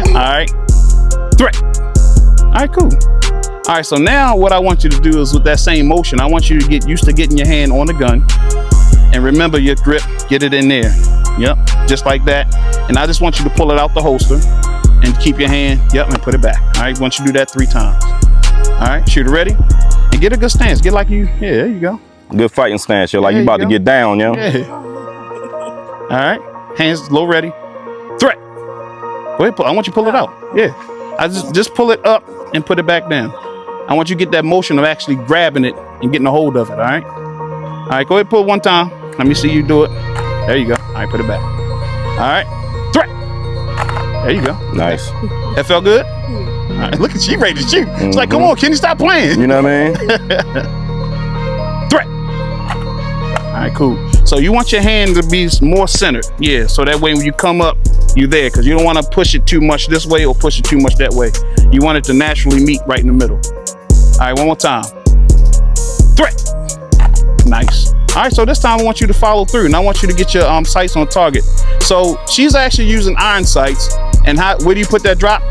S2: All right, threat. All right, cool. All right, so now what I want you to do is with that same motion, I want you to get used to getting your hand on the gun. And remember your grip, get it in there. Yep, just like that. And I just want you to pull it out the holster and keep your hand, yep, and put it back. All right, once you do that 3 times. All right, shooter ready? And get a good stance. Get like you, yeah, there you go.
S1: Good fighting stance. You're like you about to get down, yo.
S2: Yeah. All right, hands low ready. Threat. Go ahead, I want you to pull it out. Yeah, I just pull it up and put it back down. I want you to get that motion of actually grabbing it and getting a hold of it, all right? All right, go ahead, pull it 1 time. Let me see you do it. There you go. All right, put it back. All right, threat. There you go.
S1: Nice.
S2: That felt good? All right, look at you, ready to shoot. It's like, come on, Kenny, stop playing.
S1: You know what I mean?
S2: Threat. All right, cool. So you want your hand to be more centered. Yeah, so that way when you come up, you're there, because you don't want to push it too much this way or push it too much that way. You want it to naturally meet right in the middle. All right, one more time. Threat. Nice. All right, so this time I want you to follow through, and I want you to get your sights on target. So she's actually using iron sights, and where do you put that drop?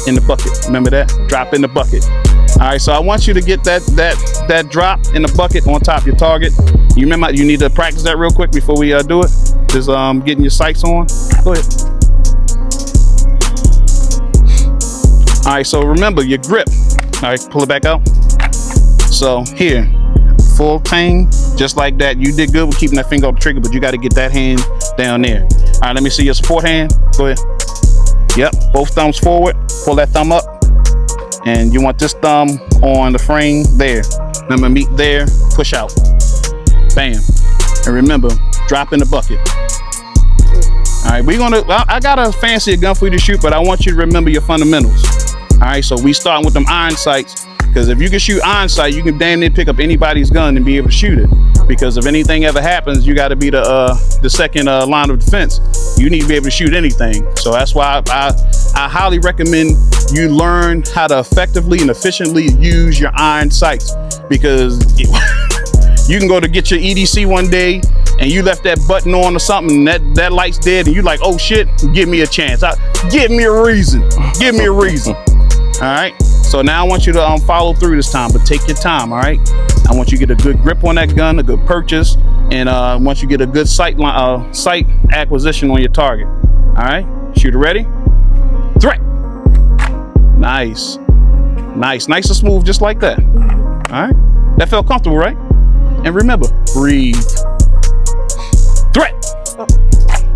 S2: In the bucket. Remember that? Drop in the bucket. All right, so I want you to get that drop in the bucket on top of your target. You remember, you need to practice that real quick before we do it. Just getting your sights on. Go ahead. All right, so remember your grip. All right, pull it back out. So here, full tang, just like that. You did good with keeping that finger off the trigger, but you got to get that hand down there. All right, let me see your support hand. Go ahead. Yep, both thumbs forward. Pull that thumb up. And you want this thumb on the frame there. Remember, meet there, push out. Bam. And remember, drop in the bucket. All right, I got a fancier gun for you to shoot, but I want you to remember your fundamentals. All right, so we starting with them iron sights, because if you can shoot iron sight, you can damn near pick up anybody's gun and be able to shoot it. Because if anything ever happens, you got to be the second line of defense. You need to be able to shoot anything. So that's why I highly recommend you learn how to effectively and efficiently use your iron sights, because you can go to get your EDC one day and you left that button on or something, and that light's dead, and you like, oh shit, give me a chance. Give me a reason. Give me a reason. All right. So now I want you to follow through this time, but take your time. All right. I want you to get a good grip on that gun, a good purchase, and once you get a good sight acquisition on your target. All right. Shooter ready? Threat. Nice. Nice and smooth, just like that. All right. That felt comfortable, right? And remember, breathe. Threat.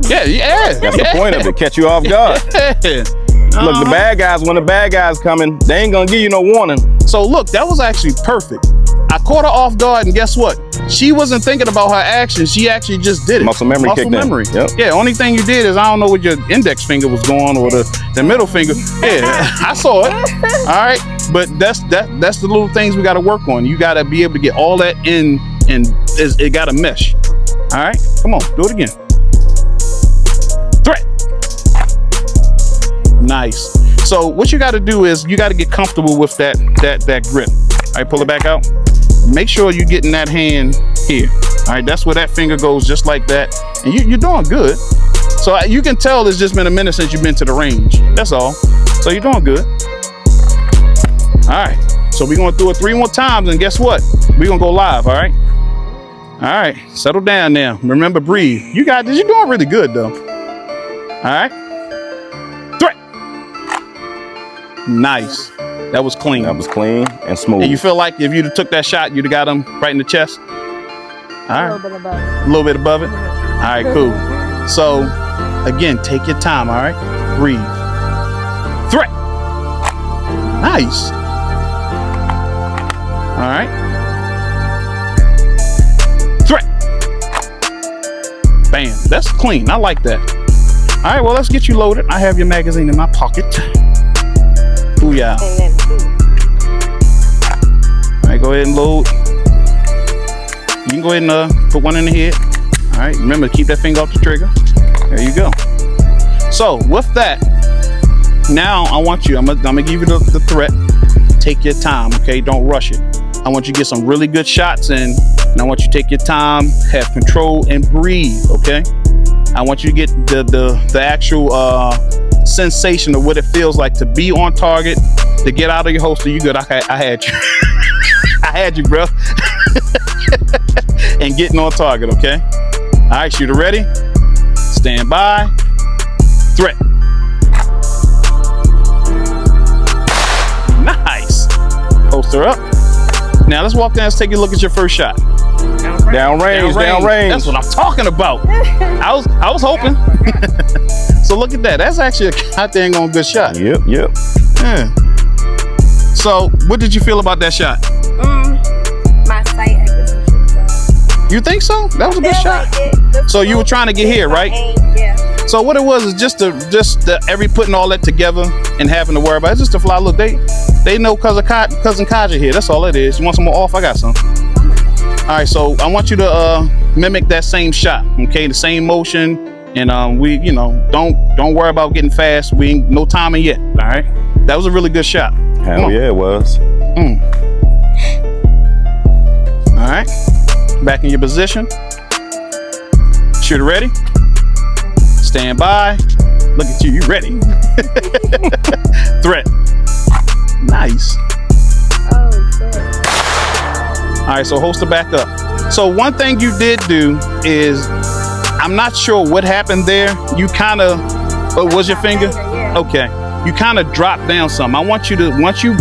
S2: Yeah.
S1: That's the point of it, catch you off guard. Look, the bad guys, when the bad guys coming, they ain't gonna give you no warning.
S2: So look, that was actually perfect. I caught her off guard, and guess what? She wasn't thinking about her action. She actually just did it.
S1: Muscle memory kicked in. Yep.
S2: Yeah, only thing you did is, I don't know what your index finger was going, or the middle finger. Yeah, I saw it. All right, but that's the little things we got to work on. You got to be able to get all that in, and it got to mesh. All right, come on, do it again. Threat. Nice. So what you got to do is you got to get comfortable with that grip. All right, pull it back out. Make sure you're getting that hand here. All right, that's where that finger goes, just like that. And you're doing good. So you can tell it's just been a minute since you've been to the range. That's all. So you're doing good. All right. So we're going to do it 3 more times, and guess what? We're going to go live. All right. All right. Settle down now. Remember, breathe. You got this. You're doing really good, though. All right. Threat. Nice. That was clean.
S1: That was clean and smooth.
S2: And you feel like if you'd have took that shot, you'd have got him right in the chest? All right.
S7: A little bit above it.
S2: A little bit above it? All right, cool. So, again, take your time, all right? Breathe. Threat. Nice. All right. Threat. Bam. That's clean. I like that. All right, well, let's get you loaded. I have your magazine in my pocket. Booyah. All right, go ahead and load. You can go ahead and put one in the head. All right, remember to keep that finger off the trigger. There you go. So with that, now I want you, I'm gonna give you the threat. Take your time, okay? Don't rush it. I want you to get some really good shots in, and I want you to take your time, have control, and breathe, okay? I want you to get the actual sensation of what it feels like to be on target, to get out of your holster. You good? I had you. I had you, bro. And getting on target, okay? All right, shooter ready? Stand by. Threat. Nice. Holster up. Now let's walk down. Let's take a look at your first shot.
S1: Downrange.
S2: That's what I'm talking about. I was hoping. So look at that. That's actually a goddamn on good shot.
S1: Yep.
S2: Yeah. So what did you feel about that shot?
S7: My sight acquisition.
S2: You think so? That was a good shot. So you were trying to get here, right?
S7: Yeah.
S2: So what it was is just every putting all that together and having to worry about it. It's just a fly. Look, they know cousin Kaja here. That's all it is. You want some more off? I got some. All right, so I want you to mimic that same shot, okay? The same motion, and we, don't worry about getting fast. We ain't no timing yet. All right, that was a really good shot.
S1: Hell yeah, it was.
S2: All right, back in your position. Shooter ready? Stand by. Look at you. You ready? Threat. Nice. All right, so holster back up. So one thing you did do is, I'm not sure what happened there. You kind of, was your finger? Okay. You kind of dropped down some. I want you to, once you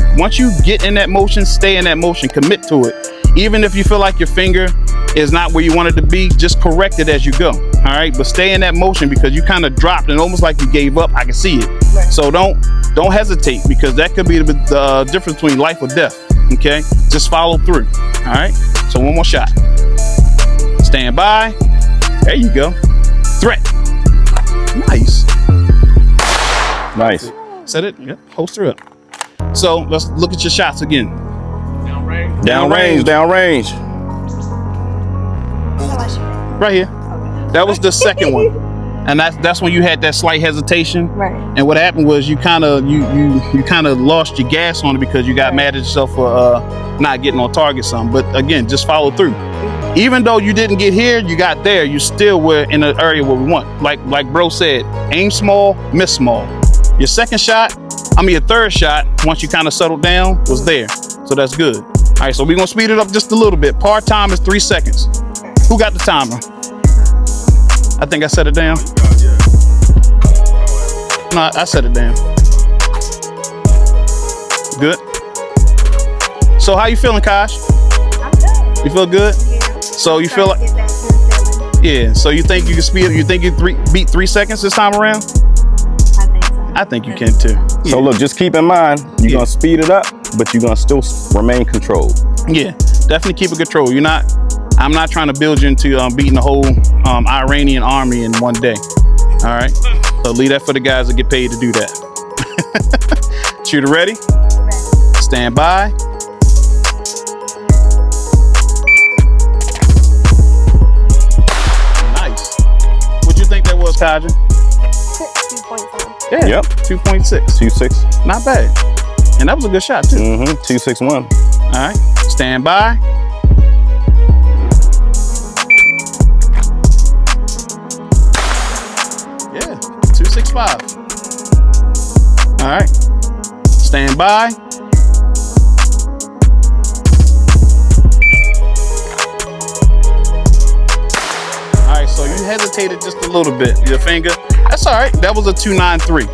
S2: get in that motion, stay in that motion, commit to it. Even if you feel like your finger is not where you want it to be, just correct it as you go. All right, but stay in that motion because you kind of dropped and almost like you gave up. I can see it. Right. So don't hesitate because that could be the difference between life or death. Okay, just follow through. All right. So one more shot. Stand by. There you go. Threat. Nice.
S1: Nice.
S2: Set it. Yep. Holster up. So let's look at your shots again.
S1: Downrange. Downrange.
S2: Right here. That was the second one, and that's when you had that slight hesitation.
S7: Right.
S2: And what happened was you kind of lost your gas on it because you got mad at yourself for not getting on target some. But again, just follow through. Even though you didn't get here, you got there. You still were in an area where we want. Like bro said, aim small, miss small. Your third shot, once you kind of settled down, was there. So that's good. All right, so we're gonna speed it up just a little bit. Par time is 3 seconds. Who got the timer? I think I set it down. No, I set it down. Good. So how you feeling, Kosh?
S7: I'm good.
S2: You feel good?
S7: Yeah.
S2: So you feel like, yeah. So you think you can speed it? You think you beat 3 seconds this time around?
S7: I think so.
S2: I think you can too. Yeah.
S1: So look, just keep in mind, you're gonna speed it up, but you're gonna still remain controlled.
S2: Yeah, definitely keep it control. I'm not trying to build you into beating the whole Iranian army in one day. All right, so leave that for the guys that get paid to do that. Shooter ready?
S7: Ready.
S2: Stand by. Nice. What'd you think that was, Kaja?
S7: 2 points on.
S2: Yeah.
S1: Yep.
S2: 2.6.
S1: 2.6.
S2: Not bad. And that was a good shot too.
S1: 2.61.
S2: All right. Stand by. Yeah. 2.65. All right. Stand by. All right. So you hesitated just a little bit. Your finger. That's all right. That was a 2.93.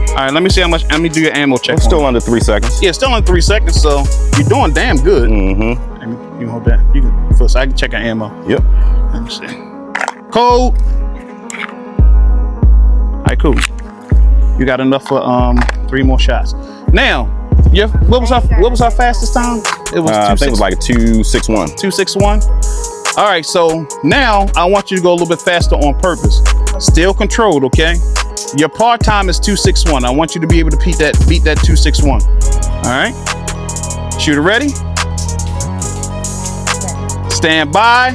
S2: All right, let me see how much. Let me do your ammo check.
S1: It's still under 3 seconds.
S2: Yeah, still under 3 seconds. So you're doing damn good.
S1: Mm-hmm.
S2: You hold that. You can first. I can check your ammo.
S1: Yep.
S2: Let me see. Code. All right, cool. You got enough for 3 more shots. Now, what was our fastest time? It was
S1: I think it was like a 2.61.
S2: 2.61. All right, so now I want you to go a little bit faster on purpose. Still controlled, okay? Your par time is 2.61. I want you to be able to beat that 2.61. All right. Shooter ready? Stand by.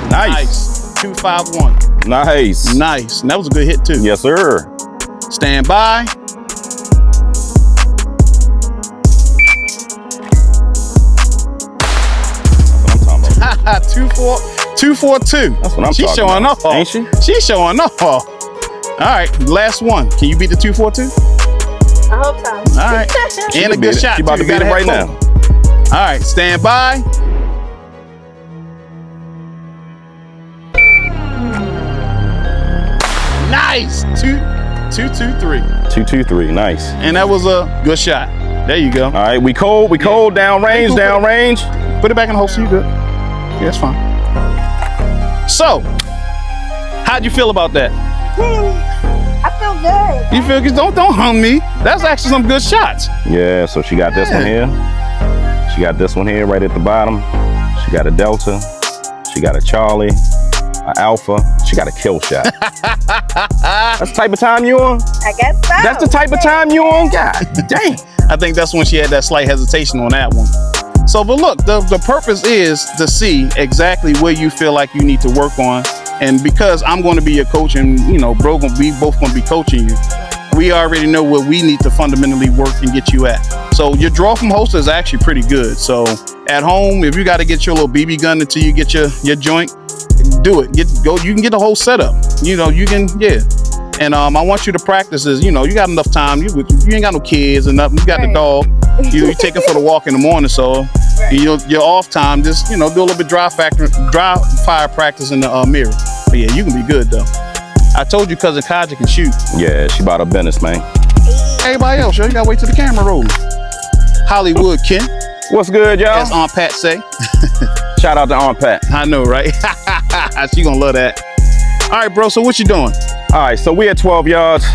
S1: Nice.
S2: 2.51.
S1: Nice.
S2: Nice. And that was a good hit too.
S1: Yes, sir.
S2: Stand by.
S1: That's what I'm talking about.
S2: 2.42.
S1: That's what I'm
S2: She's
S1: talking
S2: showing
S1: about.
S2: off.
S1: Ain't she?
S2: She's showing off. All right, last one. Can you beat the 2.42?
S7: I hope so.
S2: All right. And a good shot.
S1: She about to
S2: too.
S1: beat
S2: Gotta
S1: it right
S2: have
S1: now.
S2: hope. All right, stand by. Nice. 2.23.
S1: 2.23. Nice.
S2: And that was a good shot. There you go.
S1: All right, we cold, downrange,
S2: Cool.
S1: downrange.
S2: Put it back in the holster, you good. Yeah, that's fine. So, how'd you feel about that?
S7: I feel good.
S2: You feel good? Don't hum me. That's actually some good shots.
S1: Yeah, so she got this one here. She got this one here right at the bottom. She got a Delta. She got a Charlie, an Alpha. She got a kill shot. That's the type of time you on?
S7: I guess so.
S1: That's the type of time you on? God dang.
S2: I think that's when she had that slight hesitation on that one. So, but look, the purpose is to see exactly where you feel like you need to work on. And because I'm going to be your coach and, you know, bro, we both going to be coaching you, we already know where we need to fundamentally work and get you at. So your draw from holster is actually pretty good. So at home, if you got to get your little BB gun until you get your joint, do it. You can get the whole setup. You know, you can, yeah. And I want you to practice is, you know, you got enough time. You ain't got no kids and nothing. You got the dog. You take it for the walk in the morning. So your off time, just, you know, do a little bit dry fire practice in the mirror. But yeah, you can be good though. I told you cousin Kaja can shoot.
S1: Yeah, she about her business, man.
S2: Everybody else, yo, you gotta wait till the camera rolls. Hollywood Ken,
S1: What's good, y'all?
S2: as Aunt Pat say.
S1: Shout out to Aunt Pat.
S2: I know, right? She gonna love that. All right, bro, so what you doing?
S1: All right, so we at 12 yards.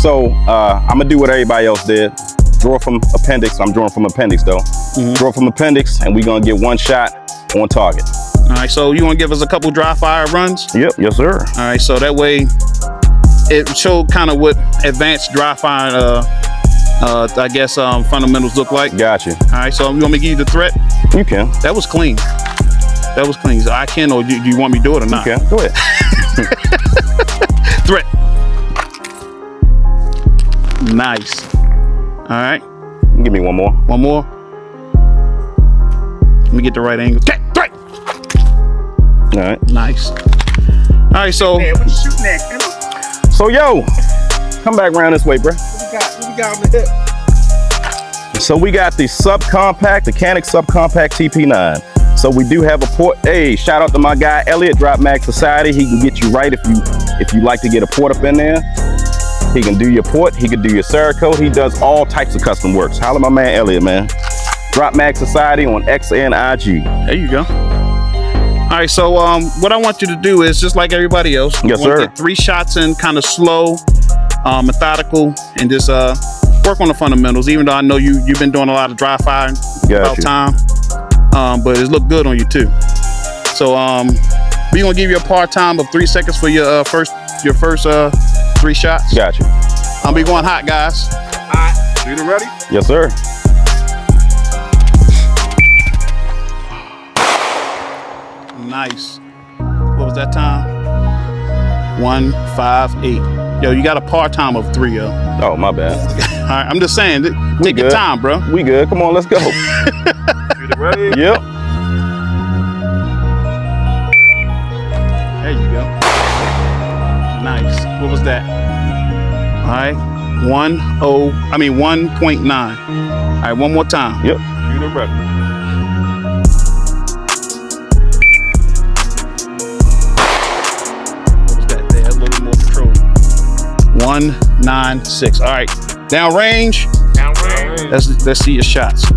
S1: So I'm gonna do what everybody else did. Draw from appendix. I'm drawing from appendix though. Draw from appendix, and we gonna get one shot on target.
S2: All right, so you wanna give us a couple dry fire runs?
S1: Yep, yes sir.
S2: All right, so that way it showed kind of what advanced dry fire, I guess, fundamentals look like.
S1: Got you.
S2: All right, so you want me to give you the threat?
S1: You can.
S2: That was clean. That was clean. So I can, or do you want me to do it or not?
S1: You can. Go ahead.
S2: Threat. Nice. All right.
S1: Give me one more.
S2: One more. Let me get the right angle. Threat.
S1: All right.
S2: Nice. All right, so.
S6: Man, what you shooting at, Kendall?
S1: So yo, come back around this way, bro.
S6: What we got on the hip?
S1: So we got the subcompact, the Canic subcompact TP9. So we do have a port. Hey, shout out to my guy Elliot, Drop Mag Society. He can get you right if you like to get a port up in there. He can do your port. He can do your Cerakote. He does all types of custom works. Holla my man Elliot, man. Drop Mag Society on XNIG.
S2: There you go. All right, so what I want you to do is just like everybody else.
S1: Yes,
S2: you want to
S1: sir.
S2: get 3 shots in, kind of slow, methodical, and just work on the fundamentals. Even though I know you've been doing a lot of dry fire about
S1: you.
S2: time, but it looked good on you too. So we're gonna give you a par time of 3 seconds for your first 3 shots.
S1: Got you.
S2: I'll be going hot, guys.
S6: All right, shooter ready?
S1: Yes, sir.
S2: Nice. What was that time? 1:58. Yo, you got a par time of 3, yo. All
S1: Oh, my bad.
S2: right, I'm just saying, take your
S1: good.
S2: time, bro.
S1: We good. Come on, let's go.
S6: Shooter ready?
S1: Yep.
S2: There you go. Nice. What was that? All right. 1.9. All right, one more time.
S1: Yep.
S6: Shooter ready?
S2: What was that there? A little more control. 196. All right. Down range.
S6: Downrange.
S2: Let's see your shots.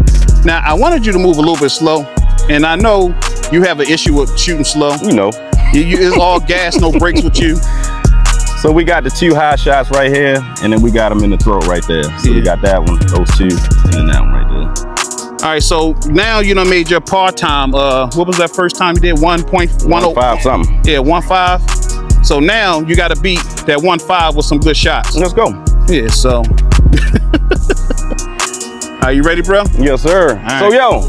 S2: Now, I wanted you to move a little bit slow, and I know you have an issue with shooting slow.
S1: You know.
S2: It's all gas, no brakes with you.
S1: So we got the 2 high shots right here, and then we got them in the throat right there. So we
S2: Yeah.
S1: got that one, those 2, and then that one right there.
S2: All right, so now you done made your par time. What was that first time you did? 1.10.
S1: 1.5 something.
S2: Yeah, 1.5. So now you got to beat that 1.5 with some good shots.
S1: Let's go.
S2: Yeah, so. Are you ready, bro?
S1: Yes, sir.
S2: right.
S1: So yo,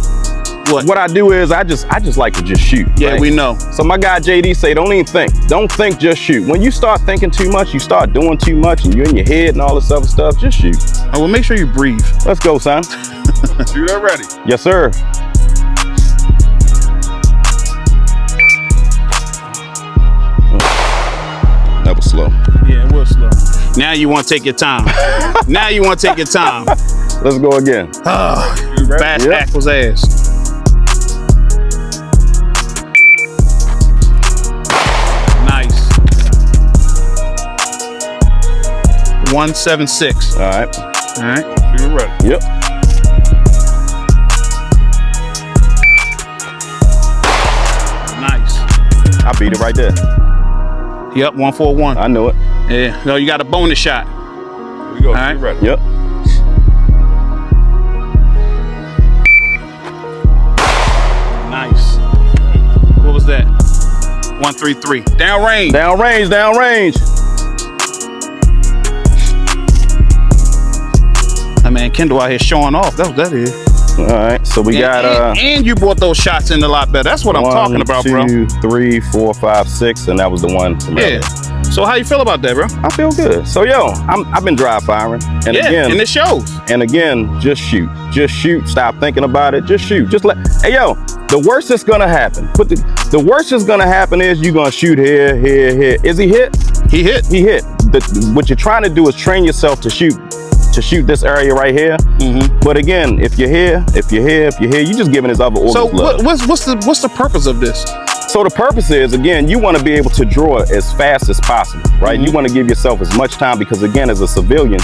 S2: What?
S1: I do is I just like to just shoot.
S2: Yeah,
S1: right?
S2: we know.
S1: So my guy JD say, don't even think. Don't think, just shoot. When you start thinking too much, you start doing too much, and you're in your head and all this other stuff, just shoot.
S2: Oh, well, make sure you breathe.
S1: Let's go, son.
S6: Shooter ready?
S1: Yes, sir. That was slow.
S2: Yeah, it was slow. Now you want to take your time. Now you want to take your time.
S1: Let's go again.
S6: You ready?
S2: Fast
S1: Yep.
S2: Ackles ass. Nice. 176.
S1: All right.
S2: All right.
S6: Shooter ready?
S1: Yep.
S2: Nice.
S1: I beat it right there.
S2: Yep, 141.
S1: I knew it.
S2: Yeah. No, you got a bonus shot.
S6: Here we go.
S2: All right.
S6: Shooter ready?
S1: Yep.
S2: Nice. What was that? 133. Down range.
S1: Down range, down range.
S2: That man Kendall out here showing off. That's what that is.
S1: All right. So we got
S2: and you brought those shots in a lot better. That's what I'm talking about, bro.
S1: 1, 2, 3, 4, 5, 6, and that was the one from
S2: Yeah.
S1: earlier.
S2: So how you feel about that, bro?
S1: I feel good. So yo, I've been dry firing, and
S2: Yeah,
S1: again,
S2: and it shows.
S1: and again, just shoot. Just shoot. Stop thinking about it. Just shoot. Just let. Hey yo, the worst that's gonna happen. The worst that's gonna happen is you're gonna shoot here, here, here. Is he hit?
S2: He hit.
S1: He hit. What you're trying to do is train yourself to shoot this area right here.
S2: Mm-hmm.
S1: But again, if you're here, you just giving his other orders.
S2: So
S1: love.
S2: what's the purpose of this?
S1: So the purpose is, again, you want to be able to draw as fast as possible, right? You want to give yourself as much time because, again, as a civilian,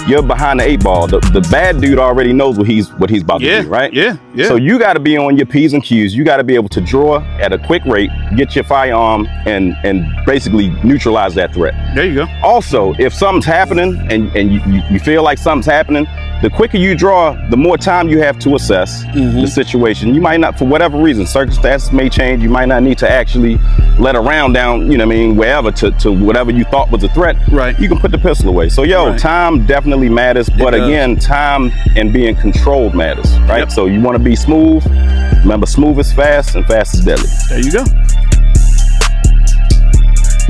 S1: you're behind the 8 ball. The bad dude already knows what he's about to do, right?
S2: Yeah.
S1: So you got to be on your P's and Q's. You got to be able to draw at a quick rate, get your firearm, and basically neutralize that threat.
S2: There you go.
S1: Also, if something's happening and you feel like something's happening, the quicker you draw, the more time you have to assess the situation. You might not, for whatever reason, circumstances may change. You might not need to actually let a round down, you know what I mean, wherever to whatever you thought was a threat.
S2: Right.
S1: You can put the pistol away. So, time definitely matters. But again, time and being controlled matters, right?
S2: Yep.
S1: So you want to be smooth. Remember, smooth is fast and fast is deadly.
S2: There you go.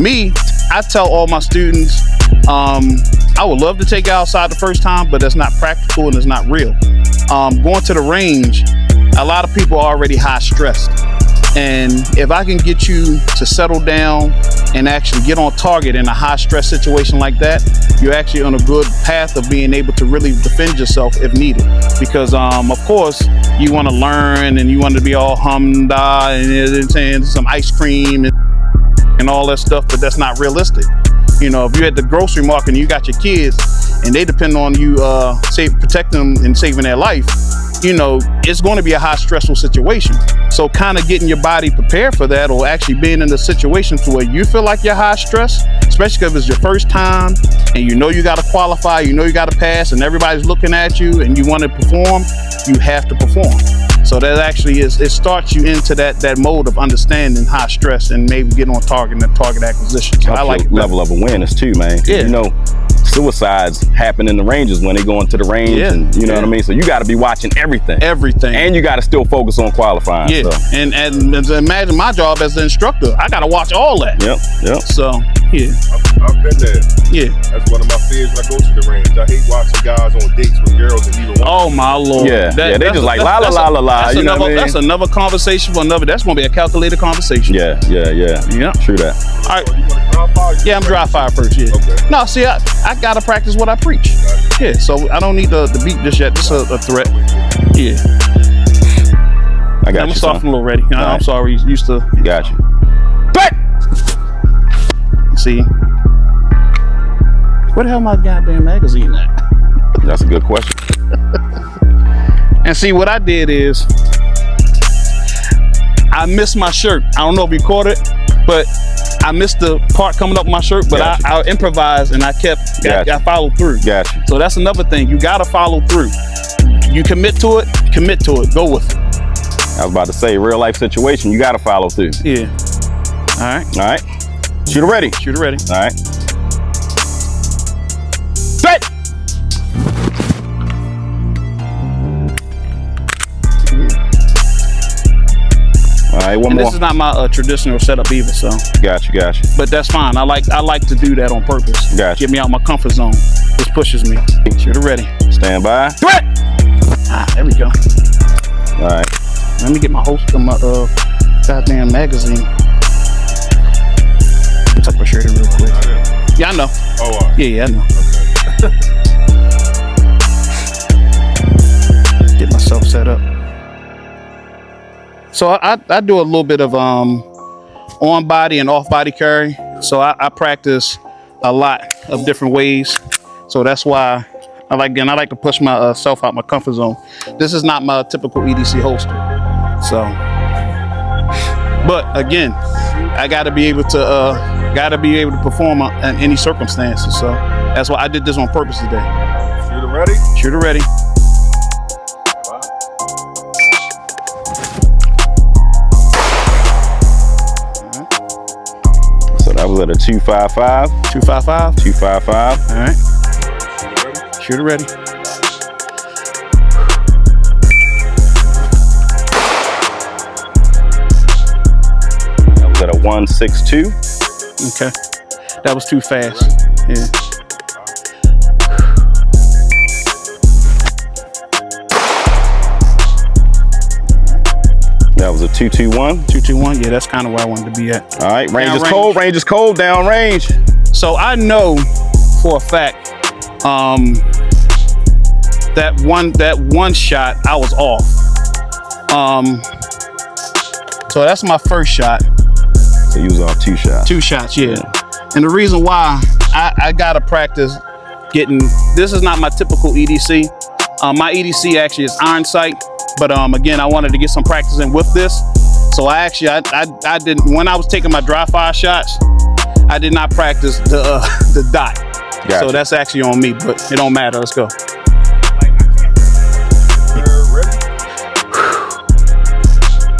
S2: Me, I tell all my students, I would love to take you outside the first time, but that's not practical and it's not real. Going to the range, a lot of people are already high stressed. And if I can get you to settle down and actually get on target in a high stress situation like that, you're actually on a good path of being able to really defend yourself if needed. Because of course, you want to learn and you want to be all humda and saying some ice cream and all that stuff, but that's not realistic. You know, if you're at the grocery market and you got your kids and they depend on you protecting them and saving their life, you know, it's going to be a high stressful situation. So kind of getting your body prepared for that, or actually being in a situation to where you feel like you're high stress, especially because it's your first time and you know you got to qualify, you know you got to pass, and everybody's looking at you and you want to perform, you have to perform. So that actually it starts you into that mode of understanding high stress and maybe getting on target and target acquisition. So I like
S1: level of awareness too, man.
S2: Yeah.
S1: You know, suicides happen in the ranges when they go into the range, and you know what I mean. So you got to be watching everything, and you got to still focus on qualifying.
S2: Yeah,
S1: so.
S2: and imagine my job as the instructor. I got to watch all that.
S1: Yep.
S2: So yeah,
S3: I've been there.
S2: Yeah,
S3: that's one of my fears when I go to the range. I hate watching guys on dates with girls and either one.
S2: Oh my lord.
S1: Yeah, they just like la la la la la. You know what I mean?
S2: That's another conversation for another. That's gonna be a calculated conversation.
S1: Yeah. True that.
S3: So
S2: All right.
S3: you want to dry fire?
S2: Yeah, I'm dry fire first. Yeah.
S3: Okay.
S2: No, see, I gotta practice what I preach. Yeah, so I don't need the beat just yet. This is a threat. Yeah.
S1: I got
S2: I'm
S1: you.
S2: soft
S1: Son.
S2: a little ready. I'm
S1: right.
S2: sorry. Used to.
S1: Got you.
S2: See. Where the hell my goddamn magazine at?
S1: That's a good question.
S2: And see, what I did is I missed my shirt. I don't know if you caught it, but I missed the part coming up my shirt, but I improvised and I followed through.
S1: Gotcha.
S2: So that's another thing. You got to follow through. You commit to it, go with it.
S1: I was about to say, real life situation, you got to follow through.
S2: Yeah. All right.
S1: Shooter ready. All right. Bet. All right, one
S2: and
S1: more.
S2: This is not my traditional setup either, so.
S1: Got you.
S2: But that's fine. I like to do that on purpose.
S1: Gotcha.
S2: Get me out my comfort zone. This pushes me. Shooter ready.
S1: Stand by. Threat.
S2: There we go.
S1: All right.
S2: Let me get my goddamn magazine. Tuck my shirt in real quick. Yeah, I know.
S3: Oh, all right.
S2: Yeah, I know. Get myself set up. So I do a little bit of on body and off body carry. So I practice a lot of different ways. So that's why I like to push myself out my comfort zone. This is not my typical EDC holster. So, but again, I got to be able to perform in any circumstances. So that's why I did this on purpose today.
S3: Shooter ready?
S2: Shooter ready.
S1: So that was at a 255.
S2: 255.
S1: 255.
S2: All right. Shooter ready.
S1: That was at a 162.
S2: Okay. That was too fast. Yeah.
S1: That was a 221.
S2: 221. Yeah, that's kind of where I wanted to be at.
S1: All right. Range
S2: Down
S1: is
S2: range.
S1: cold. Range is cold. Down range.
S2: So I know for a fact that one shot I was off. So that's my first shot.
S1: So you was off 2 shots.
S2: 2 shots, yeah. And the reason why I gotta practice getting, this is not my typical EDC. My EDC actually is iron sight, but again, I wanted to get some practice in with this. So I didn't, when I was taking my dry fire shots, I did not practice the dot.
S1: Gotcha.
S2: So that's actually on me, but it don't matter. Let's go.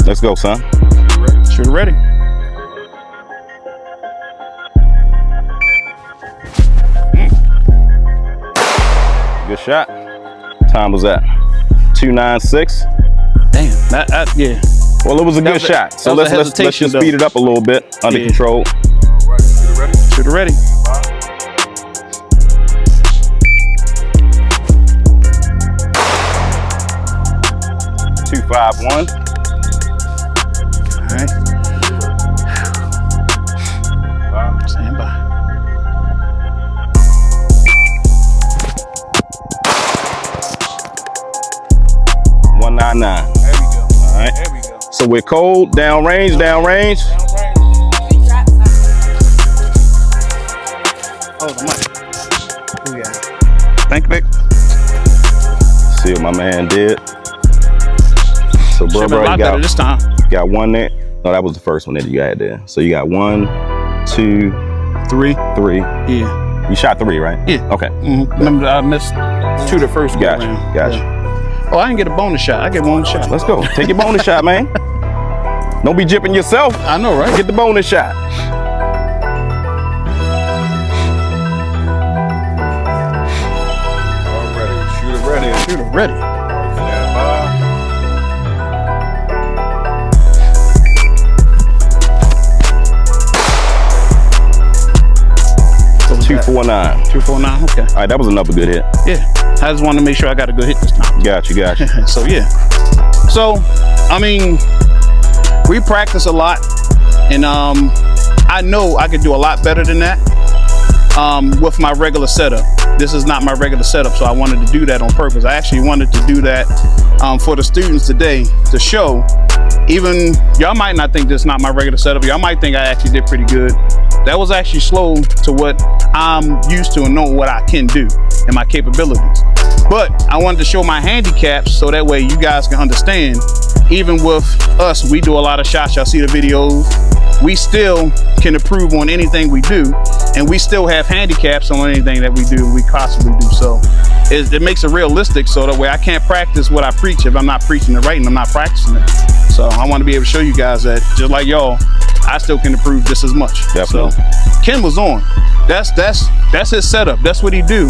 S1: Let's go, son.
S2: Shooter ready.
S1: Good shot. Time was that? 2:96.
S2: Damn. Yeah.
S1: Well, it was a good shot. So let's just speed it up a little bit. Under control.
S2: Shooter ready.
S1: 251.
S2: All right. Stand by.
S1: 199.
S6: There we go.
S1: All right.
S6: There we go.
S1: So we're cold, down range.
S2: Oh, the mic. Oh, yeah. Thank you, Vic.
S1: See what my man did. So, bro,
S2: Should've been a lot better this time.
S1: got one there. No, that was the first one that you had there. So you got 1, 2,
S2: 3.
S1: 3.
S2: Yeah.
S1: You shot 3, right?
S2: Yeah.
S1: Okay.
S2: Remember, I missed 2 the first
S1: Gotcha.
S2: round.
S1: Gotcha.
S2: Yeah. Oh, I didn't get a bonus shot. I get one shot.
S1: Let's go. Take your bonus shot, man. Don't be jipping yourself.
S2: I know, right?
S1: Get the bonus shot.
S6: Shooter ready.
S2: Shooter ready.
S6: Stand by.
S1: 249.
S2: 249. Okay.
S1: All right, that was another good hit.
S2: Yeah. I just wanted to make sure I got a good hit this time.
S1: Got you.
S2: So yeah. So I mean, we practice a lot, and I know I could do a lot better than that with my regular setup. This is not my regular setup, so I wanted to do that on purpose. I actually wanted to do that for the students today to show. Even y'all might not think this is not my regular setup. Y'all might think I actually did pretty good. That was actually slow to what I'm used to and know what I can do and my capabilities. But I wanted to show my handicaps so that way you guys can understand. Even with us, we do a lot of shots. Y'all see the videos. We still can improve on anything we do, and we still have handicaps on anything that we do, we possibly do. So it makes it realistic, so that way I can't practice what I preach if I'm not preaching it right and I'm not practicing it. So I want to be able to show you guys that just like y'all, I still can improve just as much.
S1: Definitely.
S2: So Ken was on. That's his setup. That's what he do,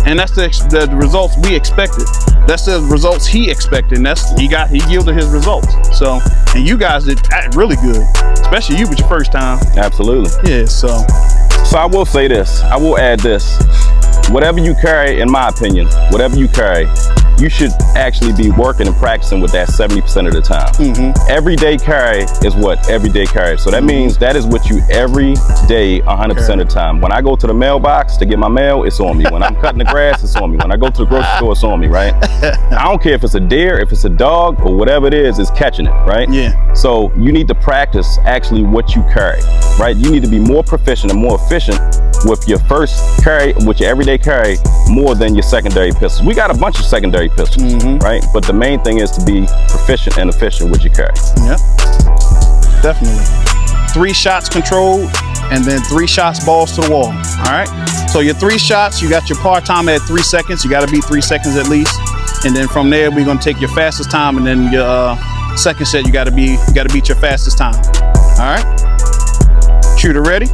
S2: and that's the results we expected. That's the results he expected. And he yielded his results. So, and you guys did really good, especially you with your first time.
S1: Absolutely.
S2: Yeah. So
S1: I will say this. I will add this. Whatever you carry, in my opinion, whatever you carry, you should actually be working and practicing with that 70% of the time. Everyday carry is what everyday carry. So that means that is what you every day, 100% of the time. When I go to the mailbox to get my mail, it's on me. When I'm cutting the grass, it's on me. When I go to the grocery store, it's on me, right? I don't care if it's a deer, if it's a dog, or whatever it is, it's catching it, right?
S2: Yeah.
S1: So you need to practice actually what you carry, right? You need to be more proficient and more efficient with your first carry, with your everyday carry, more than your secondary pistols. We got a bunch of secondary pistols, right? But the main thing is to be proficient and efficient with your carry.
S2: Yep. Definitely. 3 shots controlled, and then 3 shots balls to the wall. All right. So your 3 shots, you got your par time at 3 seconds. You got to beat 3 seconds at least, and then from there we're gonna take your fastest time, and then your second set you got to beat your fastest time. All right. Shooter ready.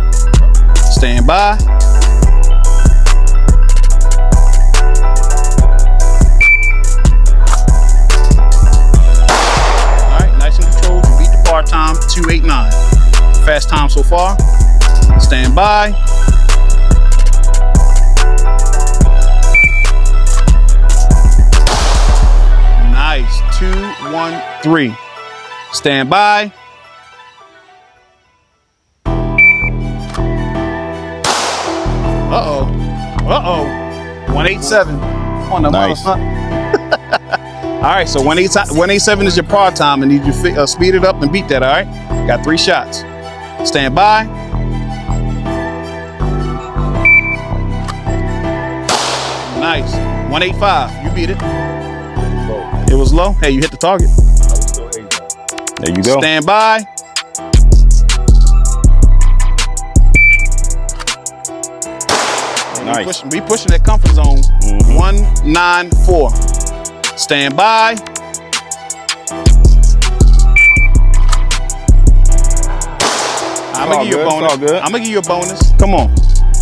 S2: Stand by. All right, nice and controlled. You beat the par time, 2:89. Fast time so far. Stand by. Nice. 2-1-3. Stand by. Uh-oh. 187. On the
S1: Nice.
S2: All right, so 187 is your par time, and need you speed it up and beat that, all right? Got 3 shots. Stand by. Nice. 185. You beat it. It was low. Hey, you hit the target.
S1: There you go.
S2: Stand by.
S1: Nice.
S2: We pushing that comfort zone. 194. Stand by. I'm gonna give you a bonus. I'm gonna give you a bonus. Come on.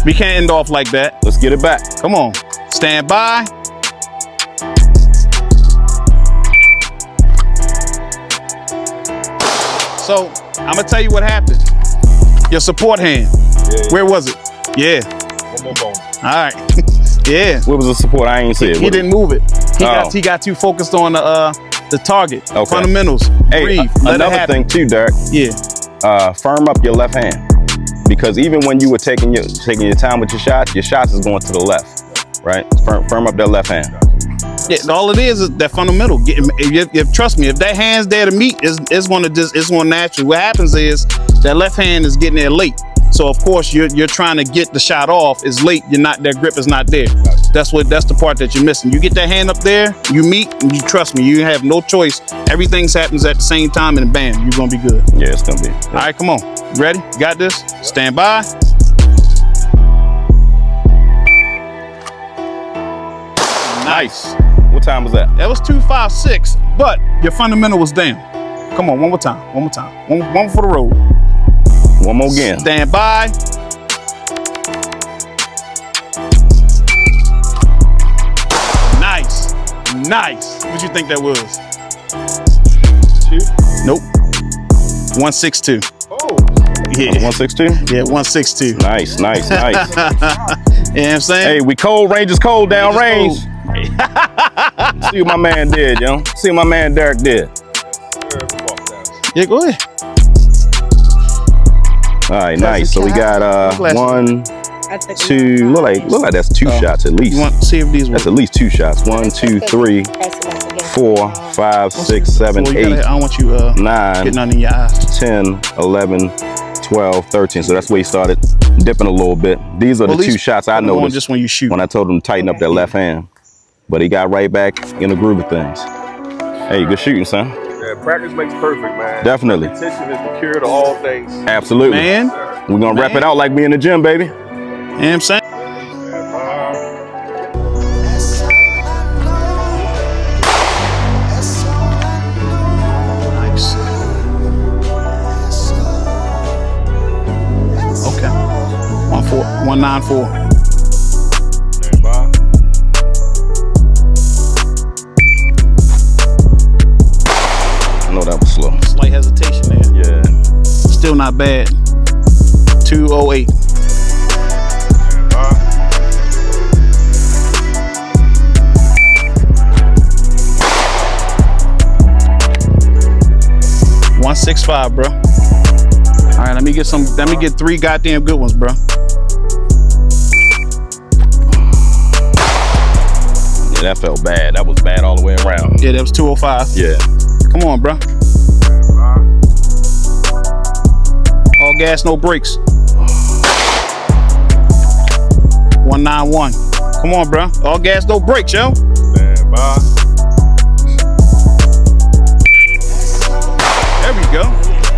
S2: We can't end off like that.
S1: Let's get it back.
S2: Come on. Stand by. So I'm gonna tell you what happened. Your support hand.
S3: Yeah.
S2: Where was it? Yeah.
S3: One more bonus.
S2: All right. Yeah.
S1: What was the support? I ain't see it.
S2: He didn't move it.
S1: Oh.
S2: He got too focused on the target.
S1: Okay.
S2: Fundamentals.
S1: Hey,
S2: Breathe. Let it
S1: another
S2: happen.
S1: thing too, Derek.
S2: Yeah.
S1: Firm up your left hand, because even when you were taking your time with your shots is going to the left, right? Firm up that left hand.
S2: Yeah, all it is that fundamental. If trust me, if that hand's there to meet, it's gonna naturally. What happens is that left hand is getting there late. So of course you're trying to get the shot off. It's late. That grip is not there. That's the part that you're missing. You get that hand up there, you meet, and you trust me, you have no choice. Everything happens at the same time, and bam, you're gonna be good.
S1: Yeah, it's gonna be.
S2: All right, come on. You ready? Got this? Stand by. Nice.
S1: What time was that?
S2: That was 256, but your fundamental was down. Come on, one more time. One for the road.
S1: One more again.
S2: Stand by. Nice. What you think that was?
S3: 2?
S2: Nope. 162.
S3: Oh.
S2: Yeah.
S1: 162?
S2: Yeah, 162.
S1: Nice.
S2: You know what I'm saying?
S1: Hey, we cold. Range is cold down range. See what my man did, yo. See what my man Derek did.
S2: Yeah, go ahead.
S1: All right, nice. So we got 1, 2. Look like that's 2 shots at least.
S2: You want to see if these
S1: That's
S2: work?
S1: at least 2 shots. 1, 2, 3, 4, 5, 6, 7,
S2: Well,
S1: 8,
S2: I don't want you
S1: 9,
S2: getting under your eyes.
S1: 10, 11, 12, 13. So that's where he started dipping a little bit. These are the 2 shots I noticed
S2: just when you shoot.
S1: when I told him to tighten up that left hand. But he got right back in the groove of things. Hey, good shooting, son.
S3: Yeah, practice makes perfect, man.
S1: Definitely.
S3: Repetition is the cure to all things.
S1: Absolutely.
S2: Man,
S1: We're going to rep it out like we in the gym, baby.
S2: you know what I'm saying? Nice. Okay. 194.
S3: Stand by.
S1: I know that was slow.
S2: Slight hesitation there.
S1: Yeah.
S2: Still not bad. 208.
S3: Stand by.
S2: 165, bro. All right, let me get 3 goddamn good ones, bro.
S1: Yeah, that felt bad. That was bad all the way around.
S2: Yeah, that was 205.
S1: Yeah.
S2: Come on, bro. All gas, no brakes. 191. Come on, bro. All gas, no brakes, yo.
S3: Stand by.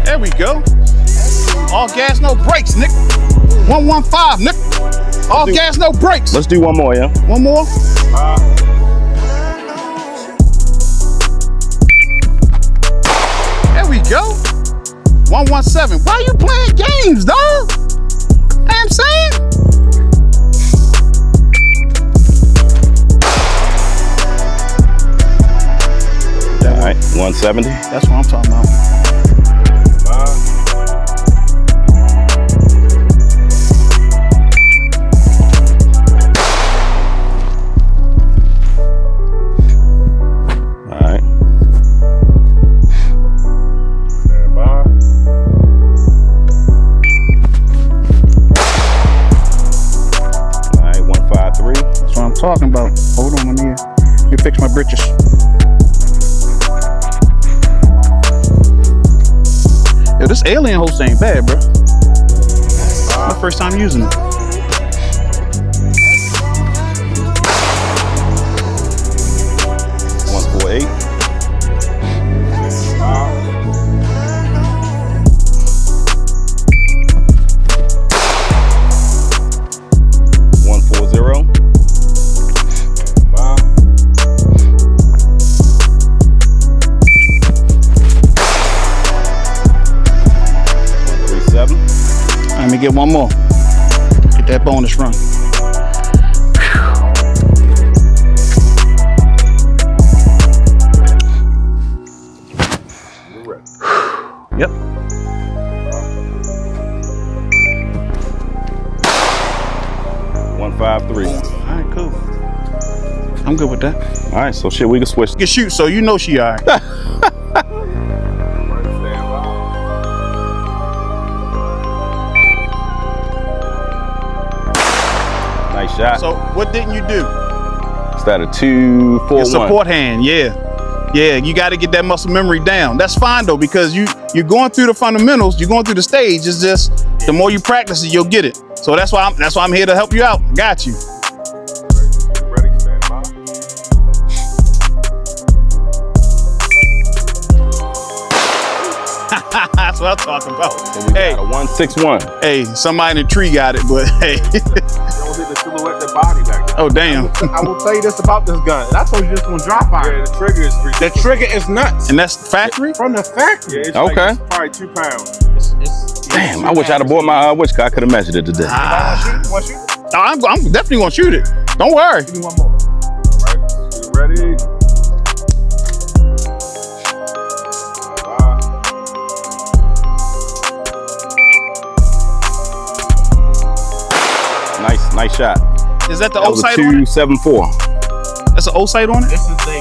S2: There we go. All gas, no brakes, Nick. 115, Nick. All gas, no brakes.
S1: Let's do one more, yeah?
S2: One more. There we go. 117. Why you playing games, dog? You know what I'm saying?
S1: All right, 170.
S2: That's what I'm talking about.
S1: All right.
S3: Stand by.
S1: All right, 153.
S2: That's what I'm talking about. Hold on, let me fix my britches. Yo, this alien host ain't bad, bro. My first time using it. Let me get one more. Get that bonus run. Yep.
S1: 153.
S2: All right, cool. I'm good with that.
S1: All right, so shit, we can switch.
S2: You can shoot, so you know she all right.
S1: Nice shot.
S2: So what didn't you do?
S1: Is that a 2-4-1?
S2: Your support hand, yeah. Yeah, you got to get that muscle memory down. That's fine though, because you're going through the fundamentals, you're going through the stage. It's just the more you practice it, you'll get it. So that's why I'm here to help you out. Got you.
S3: Ready, stand by.
S2: That's what I'm talking about.
S1: So we
S2: Hey,
S1: got a 161.
S2: hey, somebody in the tree got it, but hey.
S3: You don't hit the silhouette, the body back there.
S2: Oh damn.
S8: I will tell you this about this gun. And I told you this one dry fire.
S3: Yeah, the trigger is free.
S8: The trigger is nuts.
S2: And that's factory?
S8: From the factory.
S3: Yeah, it's
S1: Okay.
S3: like, it's probably 2 pounds.
S1: Damn, I wish I'd have bought my, I wish I could have measured it today.
S8: Want to shoot?
S2: Oh, I'm definitely gonna shoot it. Don't worry.
S8: Give me one more.
S3: All right, you ready?
S1: Nice shot.
S2: Is that the
S1: That
S2: O
S1: was a
S2: sight on it?
S1: 274.
S2: That's an O sight on it?
S8: This is the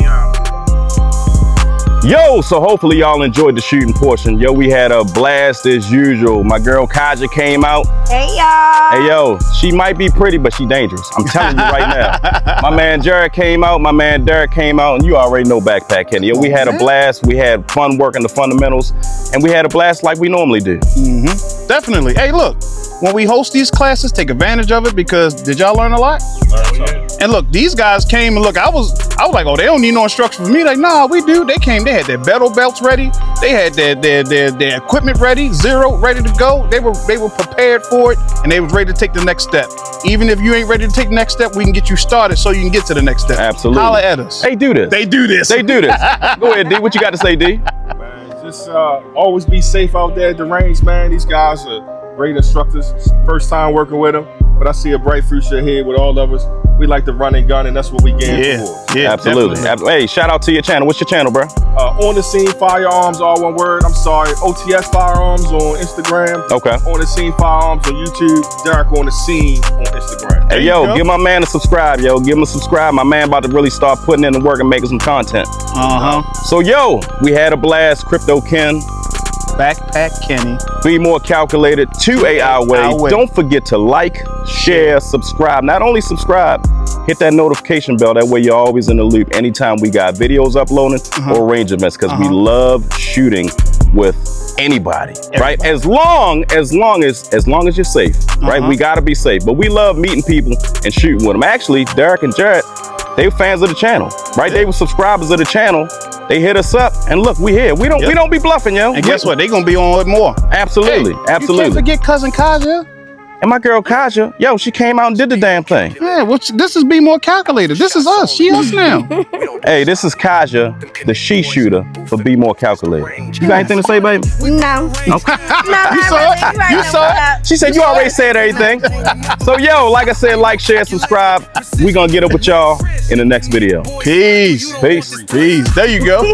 S1: Yo, so hopefully y'all enjoyed the shooting portion. Yo, we had a blast as usual. My girl Kaja came out.
S7: Hey, y'all.
S1: Hey, yo, she might be pretty, but she dangerous. I'm telling you right now. My man Jared came out, my man Derek came out, and you already know Backpack Kenny. Yo, we had a blast. We had fun working the fundamentals, and we had a blast like we normally do.
S2: Mm-hmm. Definitely. Hey, look, when we host these classes, take advantage of it, because did y'all learn a lot? And look, these guys came and look, I was like, oh, they don't need no instruction from me. Like, nah, we do. They came, they had their battle belts ready. They had their equipment ready, zero, ready to go. They were prepared for it, and they was ready to take the next step. Even if you ain't ready to take the next step, we can get you started so you can get to the next step.
S1: Absolutely.
S2: Holla at us.
S1: They do this.
S2: They do this.
S1: They do this. Go ahead, D. What you got to say, D?
S3: Man, just always be safe out there at the range, man. These guys are great instructors. First time working with them, but I see a bright future ahead with all of us. We like to run and gun, and that's what we getting for.
S2: Yeah,
S1: absolutely. Hey, shout out to your channel. What's your channel, bro?
S3: On the Scene Firearms, all one word. I'm sorry. OTS Firearms on Instagram.
S1: Okay.
S3: On the Scene Firearms on YouTube. Derek on the Scene on Instagram.
S1: Hey, yo, give my man a subscribe, yo. Give him a subscribe. My man about to really start putting in the work and making some content. So, yo, we had a blast. Crypto Ken.
S2: Backpack Kenny.
S1: Bmore Calculated 2 our way. Don't forget to like, share, subscribe. Not only subscribe, hit that notification bell. That way you're always in the loop anytime we got videos uploading or range events, because we love shooting with anybody, right? As long as you're safe, right? We gotta be safe. But we love meeting people and shooting with them. Actually, Derek and Jared, they were fans of the channel, right? They were subscribers of the channel. They hit us up, and look, we here. We don't be bluffing, yo.
S2: And guess what? They gonna be on with more.
S1: Absolutely,
S2: Hey,
S1: absolutely.
S2: You can't forget cousin Kaja.
S1: And my girl Kaja, yo, she came out and did the damn thing.
S2: Yeah, this is Bmore Calculated. This is us. She us now.
S1: Hey, this is Kaja, the she shooter for Bmore Calculated. You got anything to say, baby?
S7: No.
S1: Okay.
S7: No,
S1: You saw it? You saw it? She said you already said everything. So, yo, like I said, like, share, subscribe. We gonna get up with y'all in the next video.
S2: Peace.
S1: Peace.
S2: Peace. There you go.